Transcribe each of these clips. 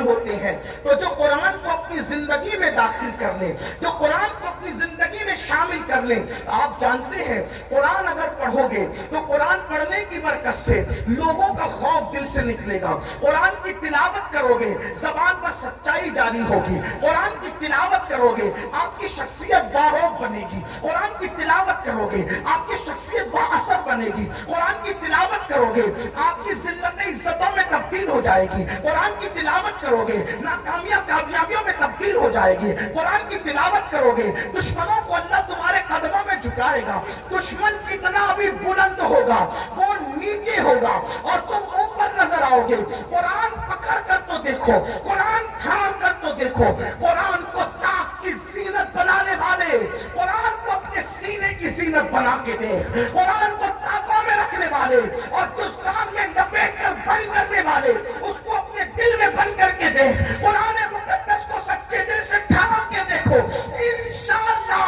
ہوتے ہیں. تو جو قرآن کو اپنی زندگی میں داخل کر لے, جو قرآن کو اپنی زندگی میں شامل کر لے, آپ جانتے ہیں قرآن اگر پڑھو گے تو قرآن پڑھنے کی برکت سے لوگوں کا خوف دل سے نکلے گا. قرآن کی تلاوت کرو گے, زبان پر سچائی جاری ہوگی. قرآن کی تلاوت کرو گے, آپ کی شخصیت باروق بنے گی. قرآن کی تلاوت کرو گے, آپ کی شخصیت با اثر بنے گی. قرآن کی تلاوت کرو گے, آپ کی ذلت عزتوں میں تبدیل ہو جائے گی. قرآن کی تلاوت کرو گے, ناکامیاں کامیابیوں میں تبدیل ہو جائے گی. قرآن کی تلاوت کرو گے, دشمنوں کو اللہ تمہارے قدموں میں جھکائے گا. دشمن کتنا بھی بلند ہوگا وہ نیچے ہوگا اور تم اوپر نظر آؤ گے. قرآن پکڑ کر تو دیکھو, قرآن تھام کر تو دیکھو. قرآن کو طاق کی زینت بنانے والے, قرآن کو اپنے سینے کی زینت بنا کے دیکھ. قرآن کو طاقوں میں رکھنے والے اور دستان میں لپیٹ کر بند کرنے والے, اس کو اپنے دل میں بند کر کے دیکھ. قرآن مقدس کو سچے دل سے تھام کے دیکھو. انشاءاللہ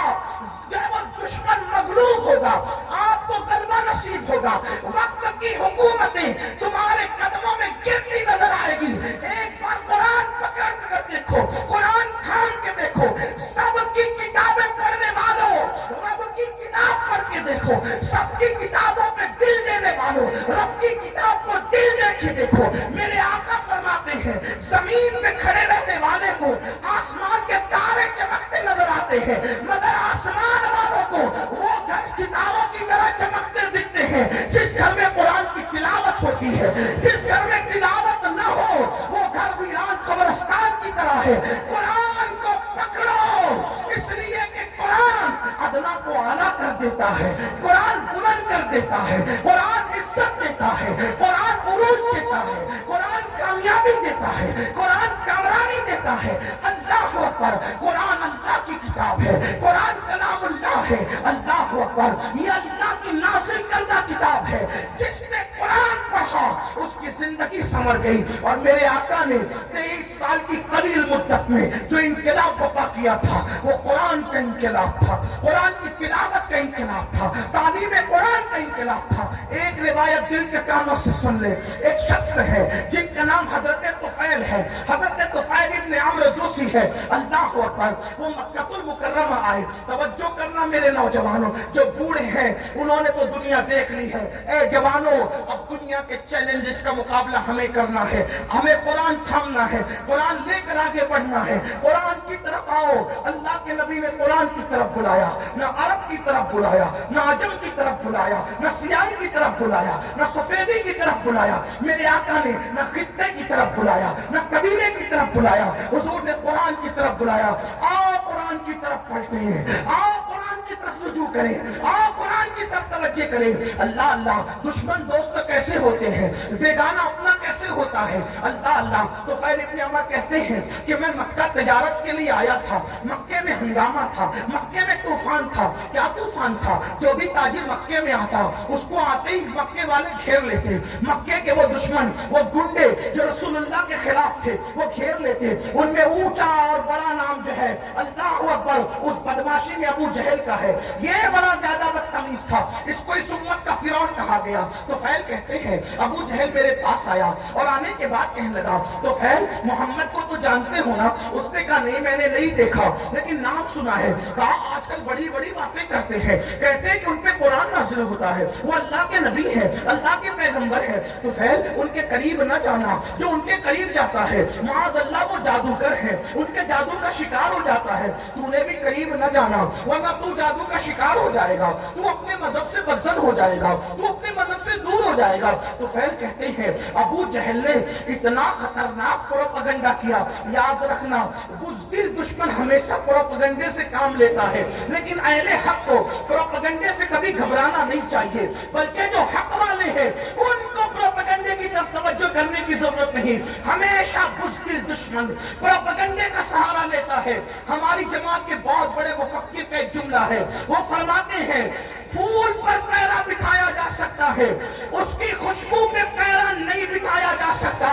جب دشمن مغلوب ہوگا آپ کو غلبہ نصیب ہوگا. وقت کی حکومتیں تمہارے قدموں میں گرتی نظر آئے گی. ایک بار قرآن پکڑ کر دیکھو, قرآن تھام کے دیکھو. سب کی کتابیں پڑھنے والوں رب کی کتاب پڑھ کے دیکھو. سب کی کتابوں پہ دل دینے والوں رب کی کتاب کو دل دے کے دیکھو. میرے آقا فرماتے ہیں زمین پہ کھڑے رہنے والے کو آسمان کے تارے چمکتے نظر آتے ہیں, مگر آسمان والوں کو وہ گھر ستاروں کی طرح چمکتے دکھتے ہیں. جس گھر میں قرآن کی تلاوت ہوتی ہے, جس گھر میں تلاوت نہ ہو وہ گھر ویران قبرستان کی طرح ہے. قرآن کو پکڑو, اس لیے کہ قرآن ادنا کو اعلیٰ کر دیتا ہے, قرآن بلند کر دیتا ہے, قرآن عزت دیتا ہے, قرآن عروج دیتا ہے, قرآن کامیابی دیتا ہے, قرآن کامرانی دیتا ہے. اللہ اکبر, قرآن اللہ کی کتاب ہے, قرآن کلام اللہ ہے. اللہ اکبر, یہ اللہ کی نازل کردہ کتاب ہے. جس نے قرآن پڑھا اس کی زندگی سنور گئی. اور میرے آقا نے 23 سال کی قلیل مدت میں جو انقلاب برپا کیا تھا وہ قرآن کا انقلاب تھا, قرآن کی تلاوت کا انقلاب تھا, تعلیم قرآن کا انقلاب تھا. ایک روایت دل کے کانوں سے سن لے. ایک شخص ہے جن کا نام حضرت طفیل ہے, حضرت طفیل ابن عمرو دوسی ہے. اللہ اکبر, وہ مکہ المکرمہ آئے. توجہ کرنا میرے نوجوانوں, جو بوڑھے ہیں انہوں نے تو دنیا دیکھ لی ہے. اے جوانوں, اب دنیا کے چیلنجز کا مقابلہ ہمیں کرنا ہے. ہمیں قرآن تھامنا ہے, قرآن لے کر آگے بڑھنا ہے. قرآن کی طرف آؤ. اللہ کے نبی نے قرآن کی طرف بلایا, نہ عرب کی طرف بلایا, نہ عجم کی طرف بلایا, نہ سیاہی کی طرف بلایا, نہ سفیدی کی طرف بلایا. میرے آقا نے نہ خطے کی طرف بلایا, نہ قبیلے کی طرف بلایا. حضور نے قرآن کی طرف بلایا. آؤ قرآن کی طرف پڑھتے ہیں, آؤ قرآن کی طرف رجوع کریں, آؤ قرآن کی طرف توجہ کریں. اللہ اللہ, دشمن دوست کیسے ہوتے ہیں, بیگانہ اپنا کیسے ہوتا ہے. اللہ اللہ. تو طفیل ابن عمر کہتے ہیں کہ میں مکہ تجارت کے لیے آیا تھا. مکے میں ہنگامہ تھا, مکے میں طوفان تھا. کیا طوفان تھا؟ جو بھی تاجر مکے میں آتا اس کو آتے ہی مکے والے گھیر لیتے. مکے کے وہ دشمن, وہ گنڈے جو رسول اللہ کے خلاف تھے, وہ گھیر لیتے. ان میں اونچا اور بڑا نام جو ہے اللہ اکبر اس بدماشی میں ابو جہل کا ہے. یہ بڑا زیادہ بدتمیز تھا, اس کو اس امت کا فرعون کہا گیا. تو طفیل کہتے ہیں ابو جہل میرے پاس آیا اور آنے کے بعد کہنے لگا, تو طفیل محمد کو تو جانتے ہو نا؟ اس نے کہا نہیں میں نے نہیں دیکھا لیکن نام سنا ہے. کہا آج کل بڑی بڑی باتیں کرتے ہیں, کہتے ہیں کہ ان پہ قرآن نازل ہوتا ہے, وہ اللہ کے نبی ہے, اللہ کے پیغمبر ہے. تو طفیل ان کے قریب نہ جانا, جو ان کے قریب جاتا ہے معاذ اللہ وہ جادوگر ہے, ان کے جادو کا شکار ہو جاتا ہے. تو نے بھی قریب نہ جانا ورنہ تو جادو کا شکار ہو جائے گا, تو اپنے مذہب سے بدزن ہو جائے گا, تو اپنے مذہب سے دور ہو جائے گا. تو طفیل کہتے ہیں ابو جہل نے اتنا خطرناک پروپیگنڈا کیا. یاد رکھنا بزدل دشمن ہمیشہ پروپیگنڈے سے کام لیتا ہے, لیکن اہل حق کو پروپیگنڈے سے کبھی گھبرانا نہیں چاہیے, بلکہ جو حق والے ہیں ان کو پروپیگنڈے کی طرف توجہ کرنے کی ضرورت نہیں. ہمیشہ بزدل دشمن پروپیگنڈے کا سہارا لیتا ہے. ہماری جماعت کے بہت بڑے مفکر کا ایک جملہ ہے, وہ فرماتے ہیں پھول پر پیرا بٹھایا جا سکتا ہے, اس کی خوشبو پہ پیرا نہیں بٹھایا جا سکتا.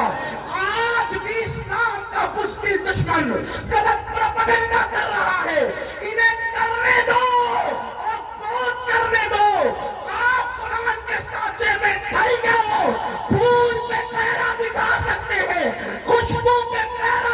آج بھی اسلام کا بزدل دشمن غلط پروپیگنڈا کر رہا ہے, انہیں کرنے دو اور بہت کرنے دو. آپ قرآن کے سانچے میں ڈھل جاؤ. پھول پہ پیرا بٹھا سکتے ہیں, خوشبو پہ پیرا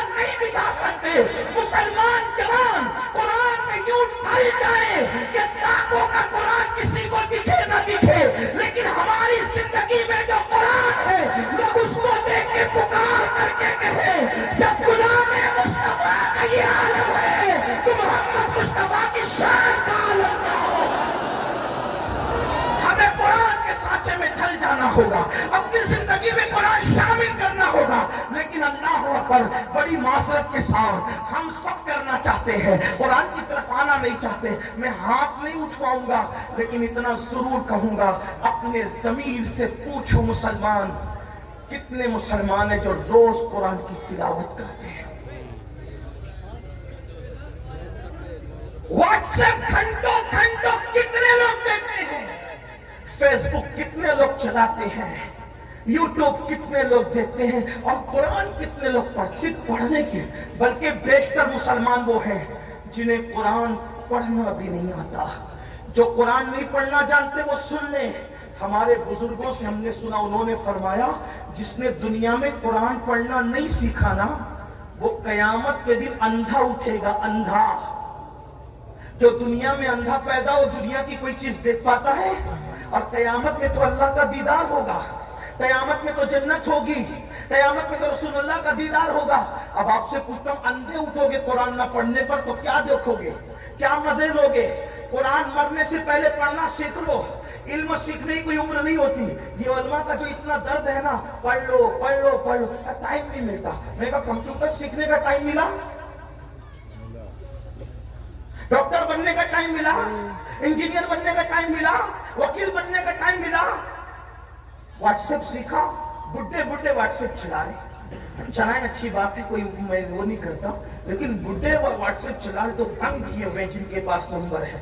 ہوگا, اپنی زندگی میں قرآن شامل کرنا ہوگا. لیکن اللہ اکبر, بڑی معذرت کے ساتھ ہم سب کرنا چاہتے ہیں, قرآن کی طرف آنا نہیں چاہتے. میں ہاتھ نہیں اٹھواؤں گا, لیکن اتنا ضرور کہوں گا, اپنے ضمیر سے پوچھو مسلمان, کتنے مسلمان ہیں جو روز قرآن کی تلاوت کرتے ہیں؟ واٹس ایپ گھنٹوں گھنٹوں کتنے لوگ دیکھتے ہیں؟ فیس بک کتنے لوگ چلاتے ہیں؟ یوٹیوب کتنے لوگ دیکھتے ہیں؟ اور قرآن کتنے لوگ صرف پڑھنے کی, بلکہ بیشتر مسلمان وہ ہیں جنہیں قرآن پڑھنا بھی نہیں آتا. جو قرآن نہیں پڑھنا جانتے وہ سن لیں. ہمارے بزرگوں سے ہم نے سنا, انہوں نے فرمایا, جس نے دنیا میں قرآن پڑھنا نہیں سیکھا نا, وہ قیامت کے دن اندھا اٹھے گا, اندھا. جو دنیا میں اندھا پیدا ہو, دنیا کی کوئی چیز دیکھ پاتا ہے؟ اور قیامت میں تو اللہ کا دیدار ہوگا, قیامت میں تو جنت ہوگی, قیامت میں تو رسول اللہ کا دیدار ہوگا. اب آپ سے پوچھتا ہوں, اندھے اٹھو گے قرآن نہ پڑھنے پر تو کیا دیکھو گے, کیا مزے لوگے؟ قرآن مرنے سے پہلے پڑھنا سیکھ لو. علم سیکھنے کی کوئی عمر نہیں ہوتی. یہ علماء کا جو اتنا درد ہے نا, پڑھ لو پڑھ لو پڑھ لو, ٹائم نہیں ملتا. میں کہا کمپیوٹر سیکھنے کا ٹائم ملا, ڈاکٹر بننے کا ٹائم ملا, انجینئر بننے کا ٹائم ملا, وکیل بننے کا ٹائم ملا. واٹس ایپ سیکھا, بڈھے بڈھے واٹس ایپ چلا رہے, چلائیں اچھی بات ہے, کوئی میں وہ نہیں کرتا, لیکن بڈھے واٹس ایپ چلا رہے تو تنگ کیے ہوئے جن کے پاس نمبر ہے,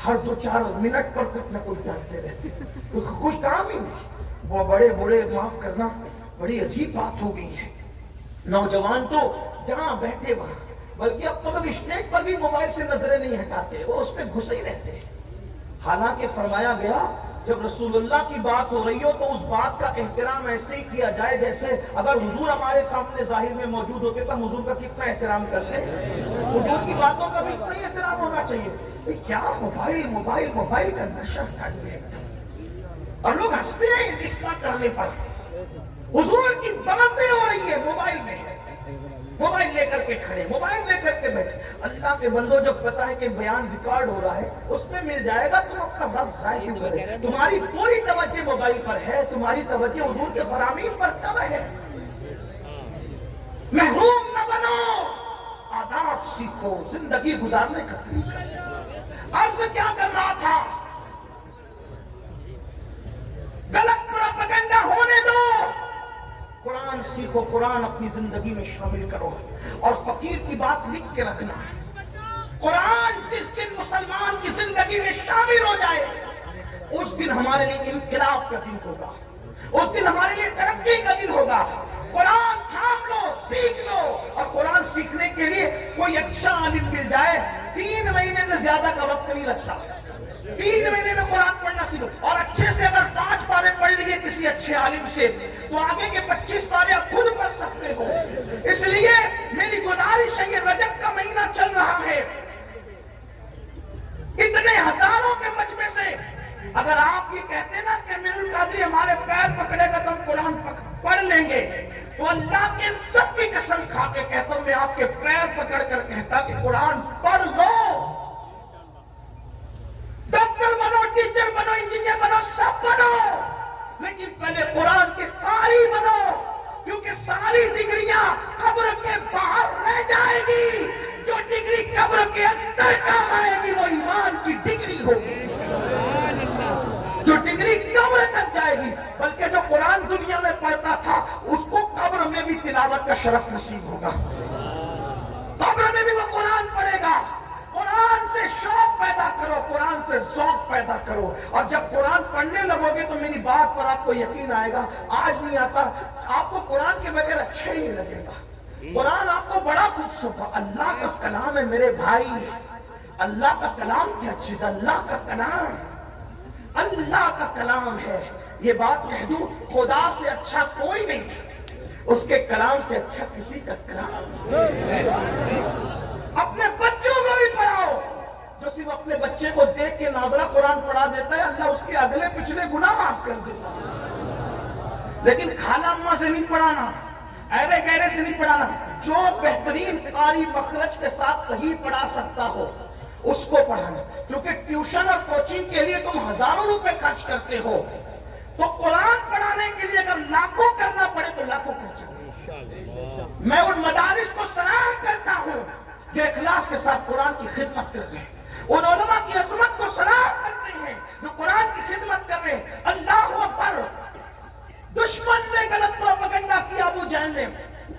ہر 2-4 منٹ پر کچھ نہ کچھ ڈالتے رہتے, کوئی کام ہی نہیں. وہ بڑے بڑے, معاف کرنا, بڑی عجیب بات ہو گئی ہے. نوجوان تو جہاں بیٹھے وہاں, بلکہ اب تو لوگ اسٹیج پر بھی موبائل سے نظریں نہیں ہٹاتے, وہ اس پہ گھسے ہی رہتے ہیں. حالانکہ فرمایا گیا, جب رسول اللہ کی بات ہو رہی ہو تو اس بات کا احترام ایسے ہی کیا جائے جیسے اگر حضور ہمارے سامنے ظاہر میں موجود ہوتے تو ہم حضور کا کتنا احترام کرتے ہیں. حضور کی باتوں کا بھی اتنا ہی احترام ہونا چاہیے. کیا موبائل موبائل موبائل کا نشہ ڈال ہے, اور لوگ ہنستے ہیں اس کا کرنے پر. حضور کی باتیں ہو رہی ہے موبائل میں, موبائل لے کر کے کھڑے, موبائل لے کر کے بیٹھے. اللہ کے بندو, جب پتا ہے کہ بیان ریکارڈ ہو رہا ہے, اس میں مل جائے گا, تم اپنا وقت ضائع کیوں کرے؟ تمہاری پوری توجہ موبائل پر ہے, تمہاری توجہ حضور کے فرامین پر کب ہے؟ محروم نہ بنو, آداب سیکھو, زندگی گزارنے کا طریقہ. عرض کیا کر رہا تھا, غلط پروپیگنڈا ہونے دو, قرآن سیکھو, قرآن اپنی زندگی میں شامل کرو. اور فقیر کی بات لکھ کے رکھنا, قرآن جس دن مسلمان کی زندگی میں شامل ہو جائے, اس دن ہمارے لیے انقلاب کا دن ہوگا, اس دن ہمارے لیے ترقی کا دن ہوگا. قرآن تھام لو, سیکھ لو. اور قرآن سیکھنے کے لیے کوئی اچھا عالم مل جائے, 3 مہینے سے زیادہ کا وقت نہیں لگتا. 3 مہینے میں قرآن پڑھنا سیکھو, اور اچھے سے اگر 5 پارے پڑھ لیے کسی اچھے عالم سے, تو آگے کے 25 پارے آپ خود پڑھ سکتے ہو. اس لیے میری گزارش ہے, یہ رجب کا مہینہ چل رہا ہے, اتنے ہزاروں کے مجمع سے اگر آپ یہ کہتے نا کہ امیر القادری ہمارے پیر پکڑے گا تو ہم قرآن پڑھ لیں گے, تو اللہ کے سب کی قسم کھا کے کہتا ہوں, میں آپ کے پیر پکڑ کر کہتا کہ قرآن پڑھ لو. ڈاکٹر بنو, ٹیچر بنو, انجینئر بنو, سب بنو, لیکن پہلے قرآن کے قاری بنو, کیونکہ ساری ڈگریاں قبر کے باہر رہ جائے گی. جو ڈگری قبر کے اندر کام آئے گی وہ ایمان کی ڈگری ہوگی, جو ڈگری قبر تک جائے گی. بلکہ جو قرآن دنیا میں پڑھتا تھا, اس کو قبر میں بھی تلاوت کا شرف نصیب ہوگا, قبر میں بھی وہ قرآن پڑھے گا. قرآن سے شوق پیدا کرو, قرآن سے ذوق پیدا کرو, اور جب قرآن پڑھنے لگو گے تو میری بات پر آپ کو یقین آئے گا. آج نہیں آتا, آپ کو قرآن کے بغیر اچھا ہی نہیں لگے گا. قرآن آپ کو بڑا خوبصورت, اللہ کا کلام ہے میرے بھائی. اللہ کا کلام کیا چیز, اللہ کا کلام, اللہ کا کلام ہے. یہ بات کہہ دوں, خدا سے اچھا کوئی نہیں, اس کے کلام سے اچھا کسی کا کلام. اپنے بچوں کو بھی پڑھاؤ. جو صرف اپنے بچے کو دیکھ کے ناظرہ قرآن پڑھا دیتا ہے, اللہ اس کے اگلے پچھلے گناہ معاف کر دیتا ہے. لیکن خالہ اماں سے نہیں پڑھانا, ایرے گہرے سے نہیں پڑھانا. جو بہترین قاری مخرج کے ساتھ صحیح پڑھا سکتا ہو اس کو پڑھانا. کیونکہ ٹیوشن اور کوچنگ کے لیے تم ہزاروں روپے خرچ کرتے ہو, تو قرآن پڑھانے کے لیے اگر لاکھوں کرنا پڑے تو لاکھوں کر چکے. میں ان مدارس کو سلام کرتا ہوں جو اخلاص کے ساتھ قرآن کی خدمت کر رہے ہیں. ان علماء کی عظمت کو سلام کرتے ہیں جو قرآن کی خدمت کر رہے ہیں. اللہ اکبر. دشمن نے غلط پروپیگنڈا کیا ابو جہل نے.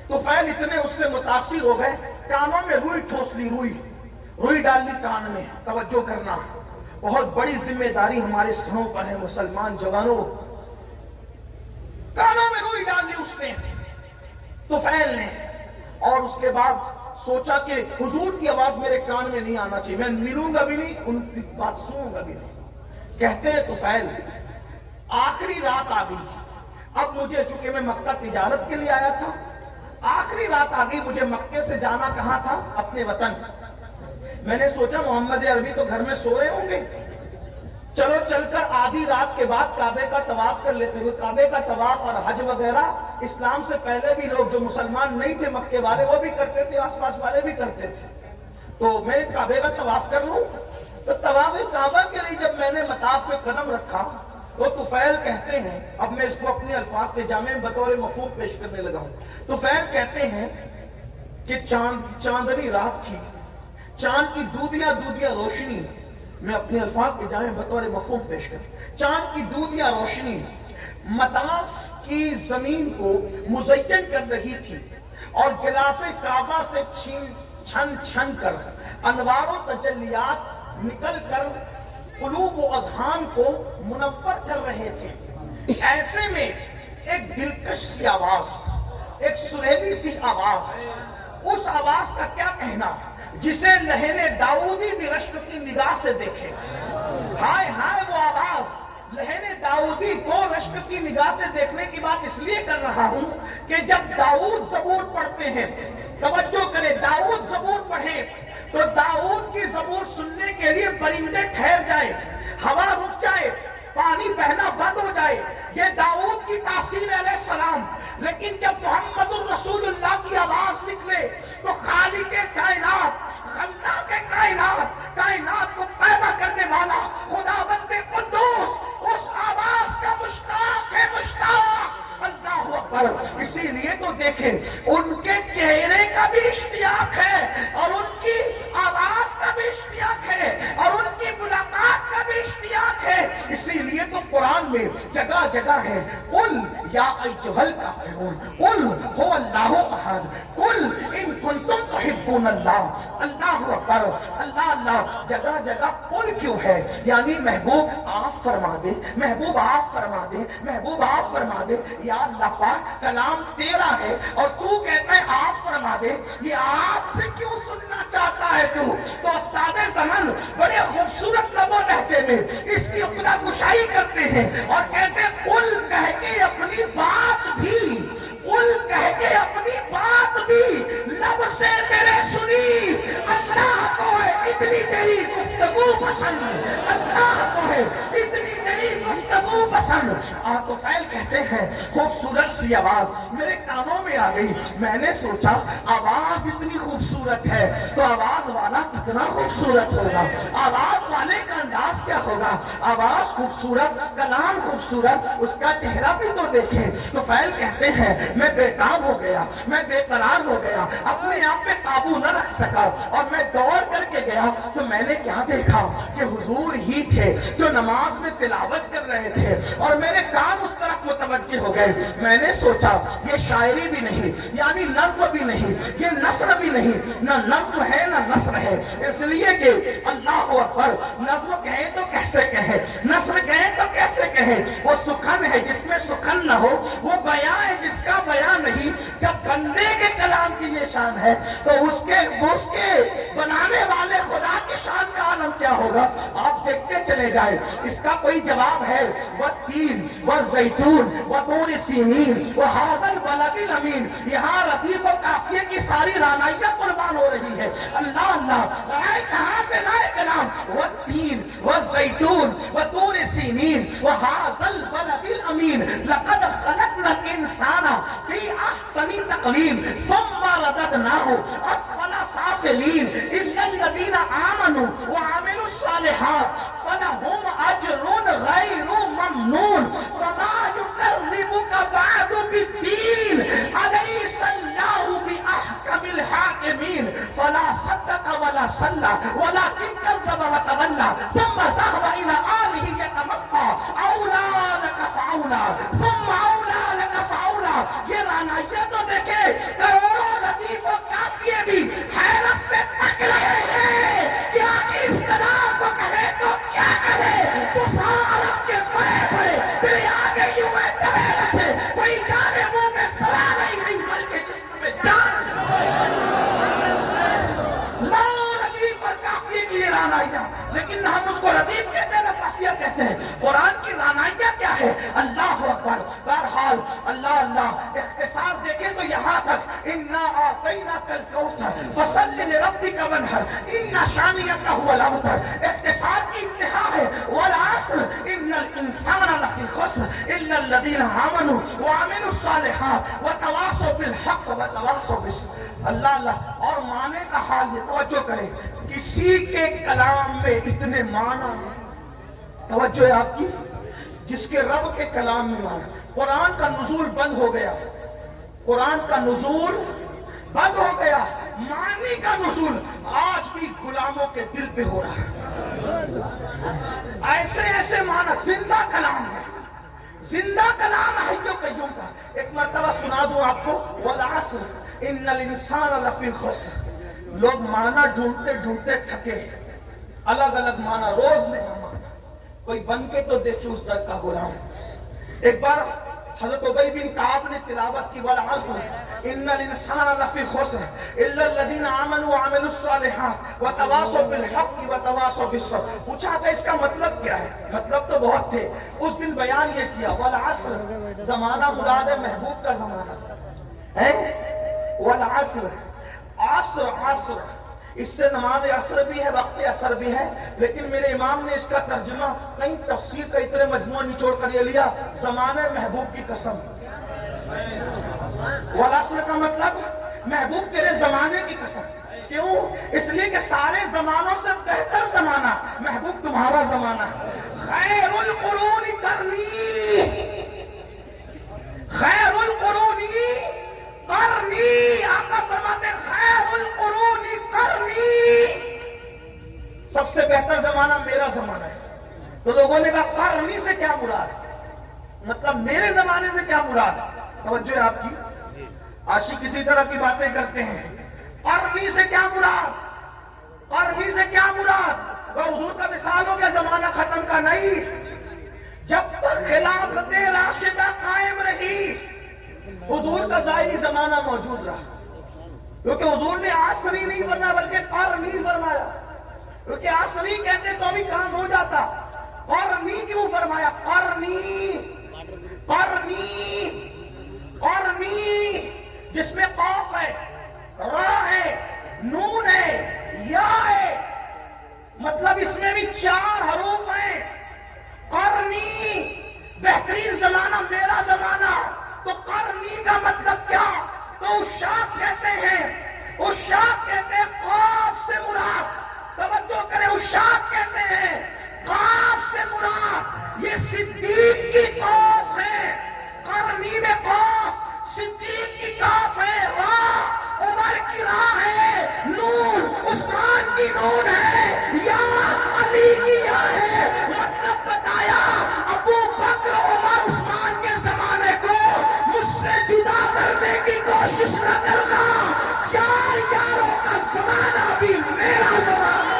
طفیل اتنے اس سے متاثر ہو گئے, کانوں میں روئی ٹھوس لی, روئی ڈال لی کان میں. توجہ کرنا, بہت بڑی ذمہ داری ہمارے سروں پر ہے مسلمان جوانوں. کانوں میں روئی ڈال لی اس نے, طفیل نے, اور اس کے بعد سوچا کہ حضور کی آواز میرے کان میں نہیں آنا چاہیے, میں ملوں گا بھی نہیں, ان کی بات سنوں گا بھی نہیں. کہتے ہیں طفیل آخری رات آ گئی, اب مجھے چونکہ میں مکہ تجارت کے لیے آیا تھا, آخری رات آ گئی, مجھے مکے سے جانا کہاں تھا؟ اپنے وطن. میں نے سوچا محمد عربی تو گھر میں سو رہے ہوں گے, چلو چل کر آدھی رات کے بعد کعبے کا طواف کر لیتے ہوئے. کعبے کا طواف اور حج وغیرہ اسلام سے پہلے بھی لوگ جو مسلمان نہیں تھے مکے والے وہ بھی کرتے تھے, آس پاس والے بھی کرتے تھے. تو میں کعبے کا طواف کر لوں. تو طواف کعبہ کے لیے جب میں نے مطاف پہ قدم رکھا تو طفیل کہتے ہیں, اب میں اس کو اپنے الفاظ کے جامع بطور مفہوم پیش کرنے لگا ہوں. طفیل کہتے ہیں کہ چاندنی رات تھی, چاند کی دودھیاں روشنی, میں اپنے الفاظ کے جامع بطور مفہوم پیش کروں. چاند کی دودھیاں روشنی مطاف کی زمین کو مزین کر رہی تھی اور غلاف کعبہ سے چھن چھن کر انوار و تجلیات نکل کر قلوب و اذہان کو منور کر رہے تھے. ایسے میں ایک دلکش سی آواز, ایک سریلی سی آواز, اس آواز کا کیا کہنا جسے لہن داؤدی بھی رشک کی نگاہ سے دیکھے. ہائے ہائے وہ آواز, لہن داؤدی کو رشک کی نگاہ سے دیکھنے کی بات اس لیے کر رہا ہوں کہ جب داؤد زبور پڑھتے ہیں, توجہ کریں, داؤد زبور پڑھے تو داؤد کی زبور سننے کے لیے پرندے ٹھہر جائے, ہوا رک جائے, پانی بہنا بند ہو جائے. یہ داؤد کی تاثیر علیہ السلام. لیکن جب محمد الرسول اللہ کی آواز نکلے تو خالق کائنات, خلاق کائنات, کائنات کو پیدا کرنے والا خداوند قدوس اس آواز کا مشتاق ہے, مشتاق. اللہ اکبر. اسی لیے تو دیکھیں ان کے چہرے کا بھی اشتیاق ہے اور ان کی آواز کا بھی اشتیاق ہے اور ان کی ملاقات کا بھی اشتیاق ہے. اسی لیے تو قرآن میں جگہ جگہ ہے, قل یا ایھا الکافرون قل هو اللہ احد قل ان کنتم تحبون اللہ. اللہ اکبر, اللہ اللہ. جگہ جگہ قل کیوں ہے؟ یعنی محبوب آپ فرما دے, محبوب آپ فرما دے, محبوب آپ فرما دے. یا اللہ پاک کلام تیرا ہے اور تو کہتا ہے آپ فرما دے, یہ آپ سے کیوں سننا چاہتا ہے تو استاد زمن بڑے خوبصورت لب و لہجے میں اس کی اقلا گشائی کرتے ہیں اور کہتے ہیں قل کہہ کے اپنی بات بھی, قل کہہ کے اپنی بات بھی لب سے میرے سنی. اللہ کو ہے اتنی تیری گفتگو پسند, اللہ کو ہے اتنی تیری گفتگو پسند. طفیل کہتے ہیں خوبصورت سی آواز میرے کانوں میں آ گئی. میں نے سوچا آواز اتنی خوبصورت ہے تو آواز والا کتنا خوبصورت ہوگا, آواز والے کا انداز کیا ہوگا. آواز خوبصورت, کلام خوبصورت, اس کا چہرہ بھی تو دیکھیں. طفیل کہتے ہیں میں بےتاب ہو گیا, میں بے قرار ہو گیا, اپنے آپ پہ قابو نہ رکھ سکا اور میں دوڑ کر کے گیا تو میں نے کیا دیکھا کہ حضور ہی تھے جو نماز میں تلاوت کر رہے تھے اور میرے کان اس طرف متوجہ ہو گئے. میں نے سوچا یہ شاعری بھی نہیں, یعنی نظم بھی نہیں, یہ نثر بھی نہیں, نہ نظم ہے نہ نثر ہے. اس لیے کہ اللہ اکبر, نظم کہیں تو کیسے کہیں, نثر کہیں تو کیسے کہیں. وہ سخن ہے جس میں سخن نہ ہو, وہ بیان ہے جس کا بیان نہیں. جب بندے کے کلام کی یہ شان ہے تو اس کے بنانے والے خدا کی شان کا عالم کیا ہوگا. آپ دیکھتے چلے جائیں, اس کا کوئی جواب ہے. والتین والزیتون وطور سینین وہذا البلد الامین. یہاں ردیف و قافیے کی ساری رانائیاں قربان ہو رہی ہے. اللہ اللہ, رائے کہاں سے لائے کلام. والتین والزیتون وطور سینین وہذا البلد الامین لقد خلقنا الانسان فی احسن تقویم ثم رددناہ اسفل سافلین الا الذین آمنوا وعملوا الصالحات فلہم اجر غیر ممنون فما ولا صلى ولكن كذب وتولى ثم ذهب إلى آله يتمطى أولى لك فأولى ثم أولى لك فأولى. یہ رعنائیاں تو دیکھے کروڑوں لطیف و کافیے بھی حیرت سے تک رہے ہیں کہ آگے اس کلام کو کہے تو کیا کرے. فصاح عرب کے بڑے بڑے تیرے آگے یوں میں دبے رکھے کوئی جانے منہ میں سوال نہیں بلکہ جسم میں جان. لیکن ہم اس کو ردیف کہتے ہیں نہ کافیہ کہتے ہیں. قرآن کی رعنائیاں کیا ہے؟ اللہ اکبر. بہرحال اللہ اللہ اختصار دیکھیں تو یہاں تک انا اعطیناک الکوثر فصل لربک وانحر ان شانئک هو الابتر. اختصار کی انتہا ہے والعصر ان الانسان لفی خسر الا الذین آمنوا وعملوا الصالحات وتواصوا بالحق وتواصوا بالصبر. اللہ اللہ. اور معنی کا حال یہ توجہ کریں کسی کے کلام میں اتنے معنی توجہ ہے آپ کی جس کے رب کے کلام میں معنی. قرآن کا نزول بند ہو گیا. قرآن کا نزول بند ہو گیا. معنی کا نزول آج بھی غلاموں کے دل پہ ہو رہا ہے. ایسے ایسے معنی زندہ کلام ہے. زندہ کلام ہے جو قیوم کا. ایک مرتبہ سنا دوں آپ کو والعصر ان الانسان لفی خسر. لوگ معنی ڈھونڈتے ڈھونڈتے تھکے. الگ الگ معنی روز نیا معنی. کوئی بن کے تو دیکھیں اس در کا غلام. ایک بار حضرت ابی بن کعب نے تلاوت کی والعصر ان الانسان لفی خسر الا الذین آمنوا وعملوا الصالحات وتواصوا بالحق وتواصوا بالصبر. پوچھا تھا اس کا مطلب کیا ہے؟ مطلب تو بہت تھے. اس دن بیان یہ کیا والعصر زمانہ مراد ہے محبوب کا زمانہ ہے. والعصر عصر عصر اس سے نماز عصر بھی ہے وقت عصر بھی ہے. لیکن میرے امام نے اس کا ترجمہ کہیں تفسیر کا اتنے مجموعہ نچوڑ کر یہ لیا زمانے محبوب کی قسم. والعصر کا مطلب محبوب تیرے زمانے کی قسم. کیوں؟ اس لیے کہ سارے زمانوں سے بہتر زمانہ محبوب تمہارا زمانہ ہے. خیر القرون قرنی خیر القرون قرنی. آقا فرماتے خیر القرون قرنی. سب سے بہتر زمانہ میرا زمانہ ہے. تو لوگوں نے کہا قرنی سے کیا مراد؟ مطلب میرے زمانے سے کیا مراد؟ توجہ ہے آپ کی. عاشق کسی طرح کی باتیں کرتے ہیں. قرنی سے کیا مراد؟ قرنی سے کیا مراد؟ وہ حضور کا مثال ہو گیا زمانہ ختم کا نہیں. جب تک خلافت راشدہ قائم رہی حضور کا ظاہری زمانہ موجود رہا. کیونکہ حضور نے عصری نہیں فرمایا بلکہ قرنی فرمایا. کیونکہ عصری کہتے تو بھی کام ہو جاتا. قرنی کیوں فرمایا؟ قرنی قرنی قرنی جس میں قاف ہے را ہے نون ہے یا ہے. مطلب اس میں بھی 4 حروف ہیں. قرنی بہترین زمانہ میرا زمانہ. تو قرنی کا مطلب کیا؟ تو عشاق کہتے ہیں. عشاق کہتے ہیں قاف سے مراد. توجہ کریں عشاق کہتے ہیں قاف سے مراد یہ صدیق کی قاف ہے. قرنی میں قاف صدیق کی قاف ہے. راہ عمر کی راہ ہے. نون عثمان کی نون ہے. یا علی کی یا ہے. مطلب بتایا ابو بکر عمر عثمان کے زمانے کو مجھ سے جدا کرنے کی کوشش نہ کرنا. 4 یاروں کا زمانہ بھی میرا زمانہ.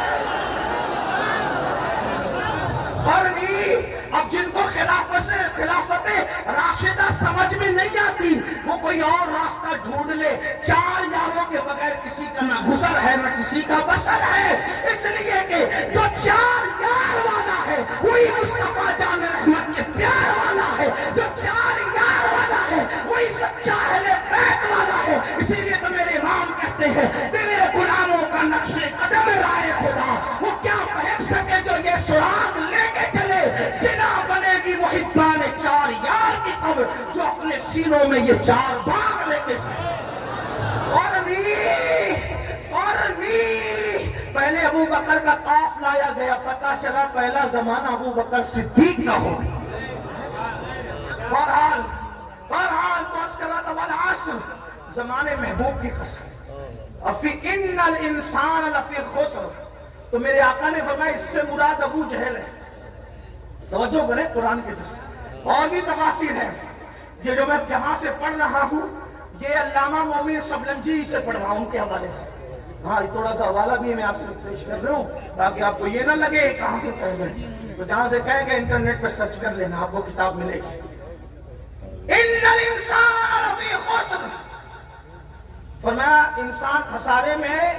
قرنی. اب جن کو خلافت راشدہ سمجھ میں نہیں آتی وہ کوئی اور راستہ ڈھونڈ لے. 4 یاروں کے بغیر کسی کا نہ گزر ہے نہ کسی کا بسر ہے. اس لیے کہ جو 4 یار والا ہے وہی مصطفیٰ جان رحمت کے پیار والا ہے. جو 4 یار والا ہے وہی سچا اہل بیت والا ہے. اسی لیے تو میرے امام کہتے ہیں تیرے غلاموں کا نقش قدم رائے خدا وہ کیا پہن سکے جو یہ سراغ لے کے چلے. جنا بنے گی وہی پانے 4 یار کی قبر جو اپنے سینوں میں یہ 4 باغ لے کے چلے. پہلے ابو بکر کا قاف لایا گیا. پتا چلا پہلا زمانہ ابو بکر صدیق کا ہو گیا. بہرحال تو اس کا والعصر زمانے محبوب کی قسم. افی ان الانسان لفی خسر، تو میرے آقا نے فرمایا اس سے مراد ابو جہل ہے۔ توجہ کریں قرآن کی طرف، اور بھی تفاسیر ہیں۔ یہ جو میں جہاں سے پڑھ رہا ہوں یہ علامہ مومن شبلنجی سے پڑھ رہا ہوں ان کے حوالے سے۔ ہاں تھوڑا سا حوالہ بھی میں آپ سے پیش کر رہا ہوں تاکہ آپ کو یہ نہ لگے کہاں سے کہیں گے، تو جہاں سے کہیں گے انٹرنیٹ پہ سرچ کر لینا، آپ کو کتاب ملے گی۔ ان الانسان لفی خسر، فرمایا انسان خسارے میں ہے،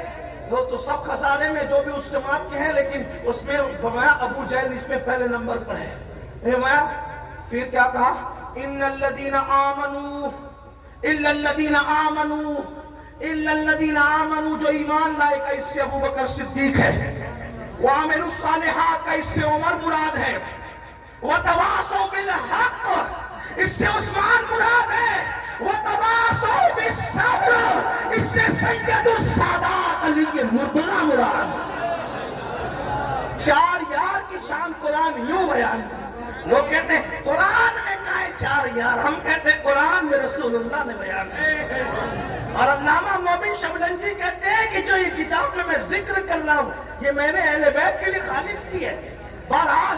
وہ تو سب خسارے میں جو بھی اس جماعت کے ہیں، لیکن اس میں فرمایا ابو جہل اس میں پہلے نمبر پر ہے۔ فرمایا پھر کیا کہا، ان الذین آمنوا الا الذین آمنوا الا الذین آمنوا، جو ایمان لائے کا اس سے ابو بکر صدیق ہے، وعملوا الصالحات کا اس سے عمر مراد ہے، وتواصوا بالحق اس سے عثمان مراد ہے، وتواصوا بالصبر اس سے سید السادات علی کے مرتضی مراد۔ چار یار کی شان قرآن یوں بیان کی۔ لوگ کہتے ہیں قرآن میں کہا ہے چار یار، ہم کہتے ہیں قرآن میں رسول اللہ نے بیان کیا۔ اور علامہ مومن شبلنجی کہتے ہیں کہ جو یہ کتاب میں ذکر کر رہا ہوں یہ میں نے اہل بیت کے لیے خالص کی ہے۔ بہرحال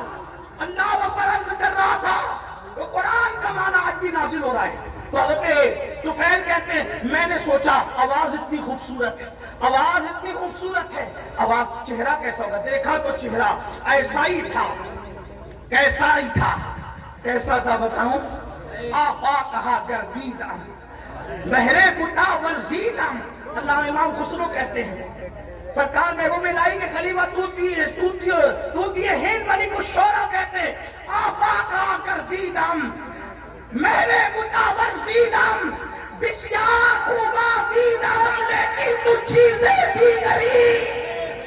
اللہ اکبر عرض کر رہا تھا تو قرآن کا معنی آج بھی نازل ہو رہا ہے۔ تو حضرت طفیل کہتے ہیں میں نے سوچا آواز اتنی خوبصورت ہے، آواز اتنی خوبصورت ہے، آواز چہرہ کیسا ہوگا؟ دیکھا تو چہرہ ایسا ہی تھا، کیسا ہی تھا، کیسا تھا بتاؤں؟ آفاقہا گردیدم مہر بتا ورزیدم۔ اللہ امام خسرو کہتے ہیں سرکار محبوب الہی کے خلیفہ توتی ہند ملک الشعراء کہتے ہیں آفاقہا گردیدم مہر بتا ورزیدم بسیار خوبا دیدم لیکن تو چیزیں دیگری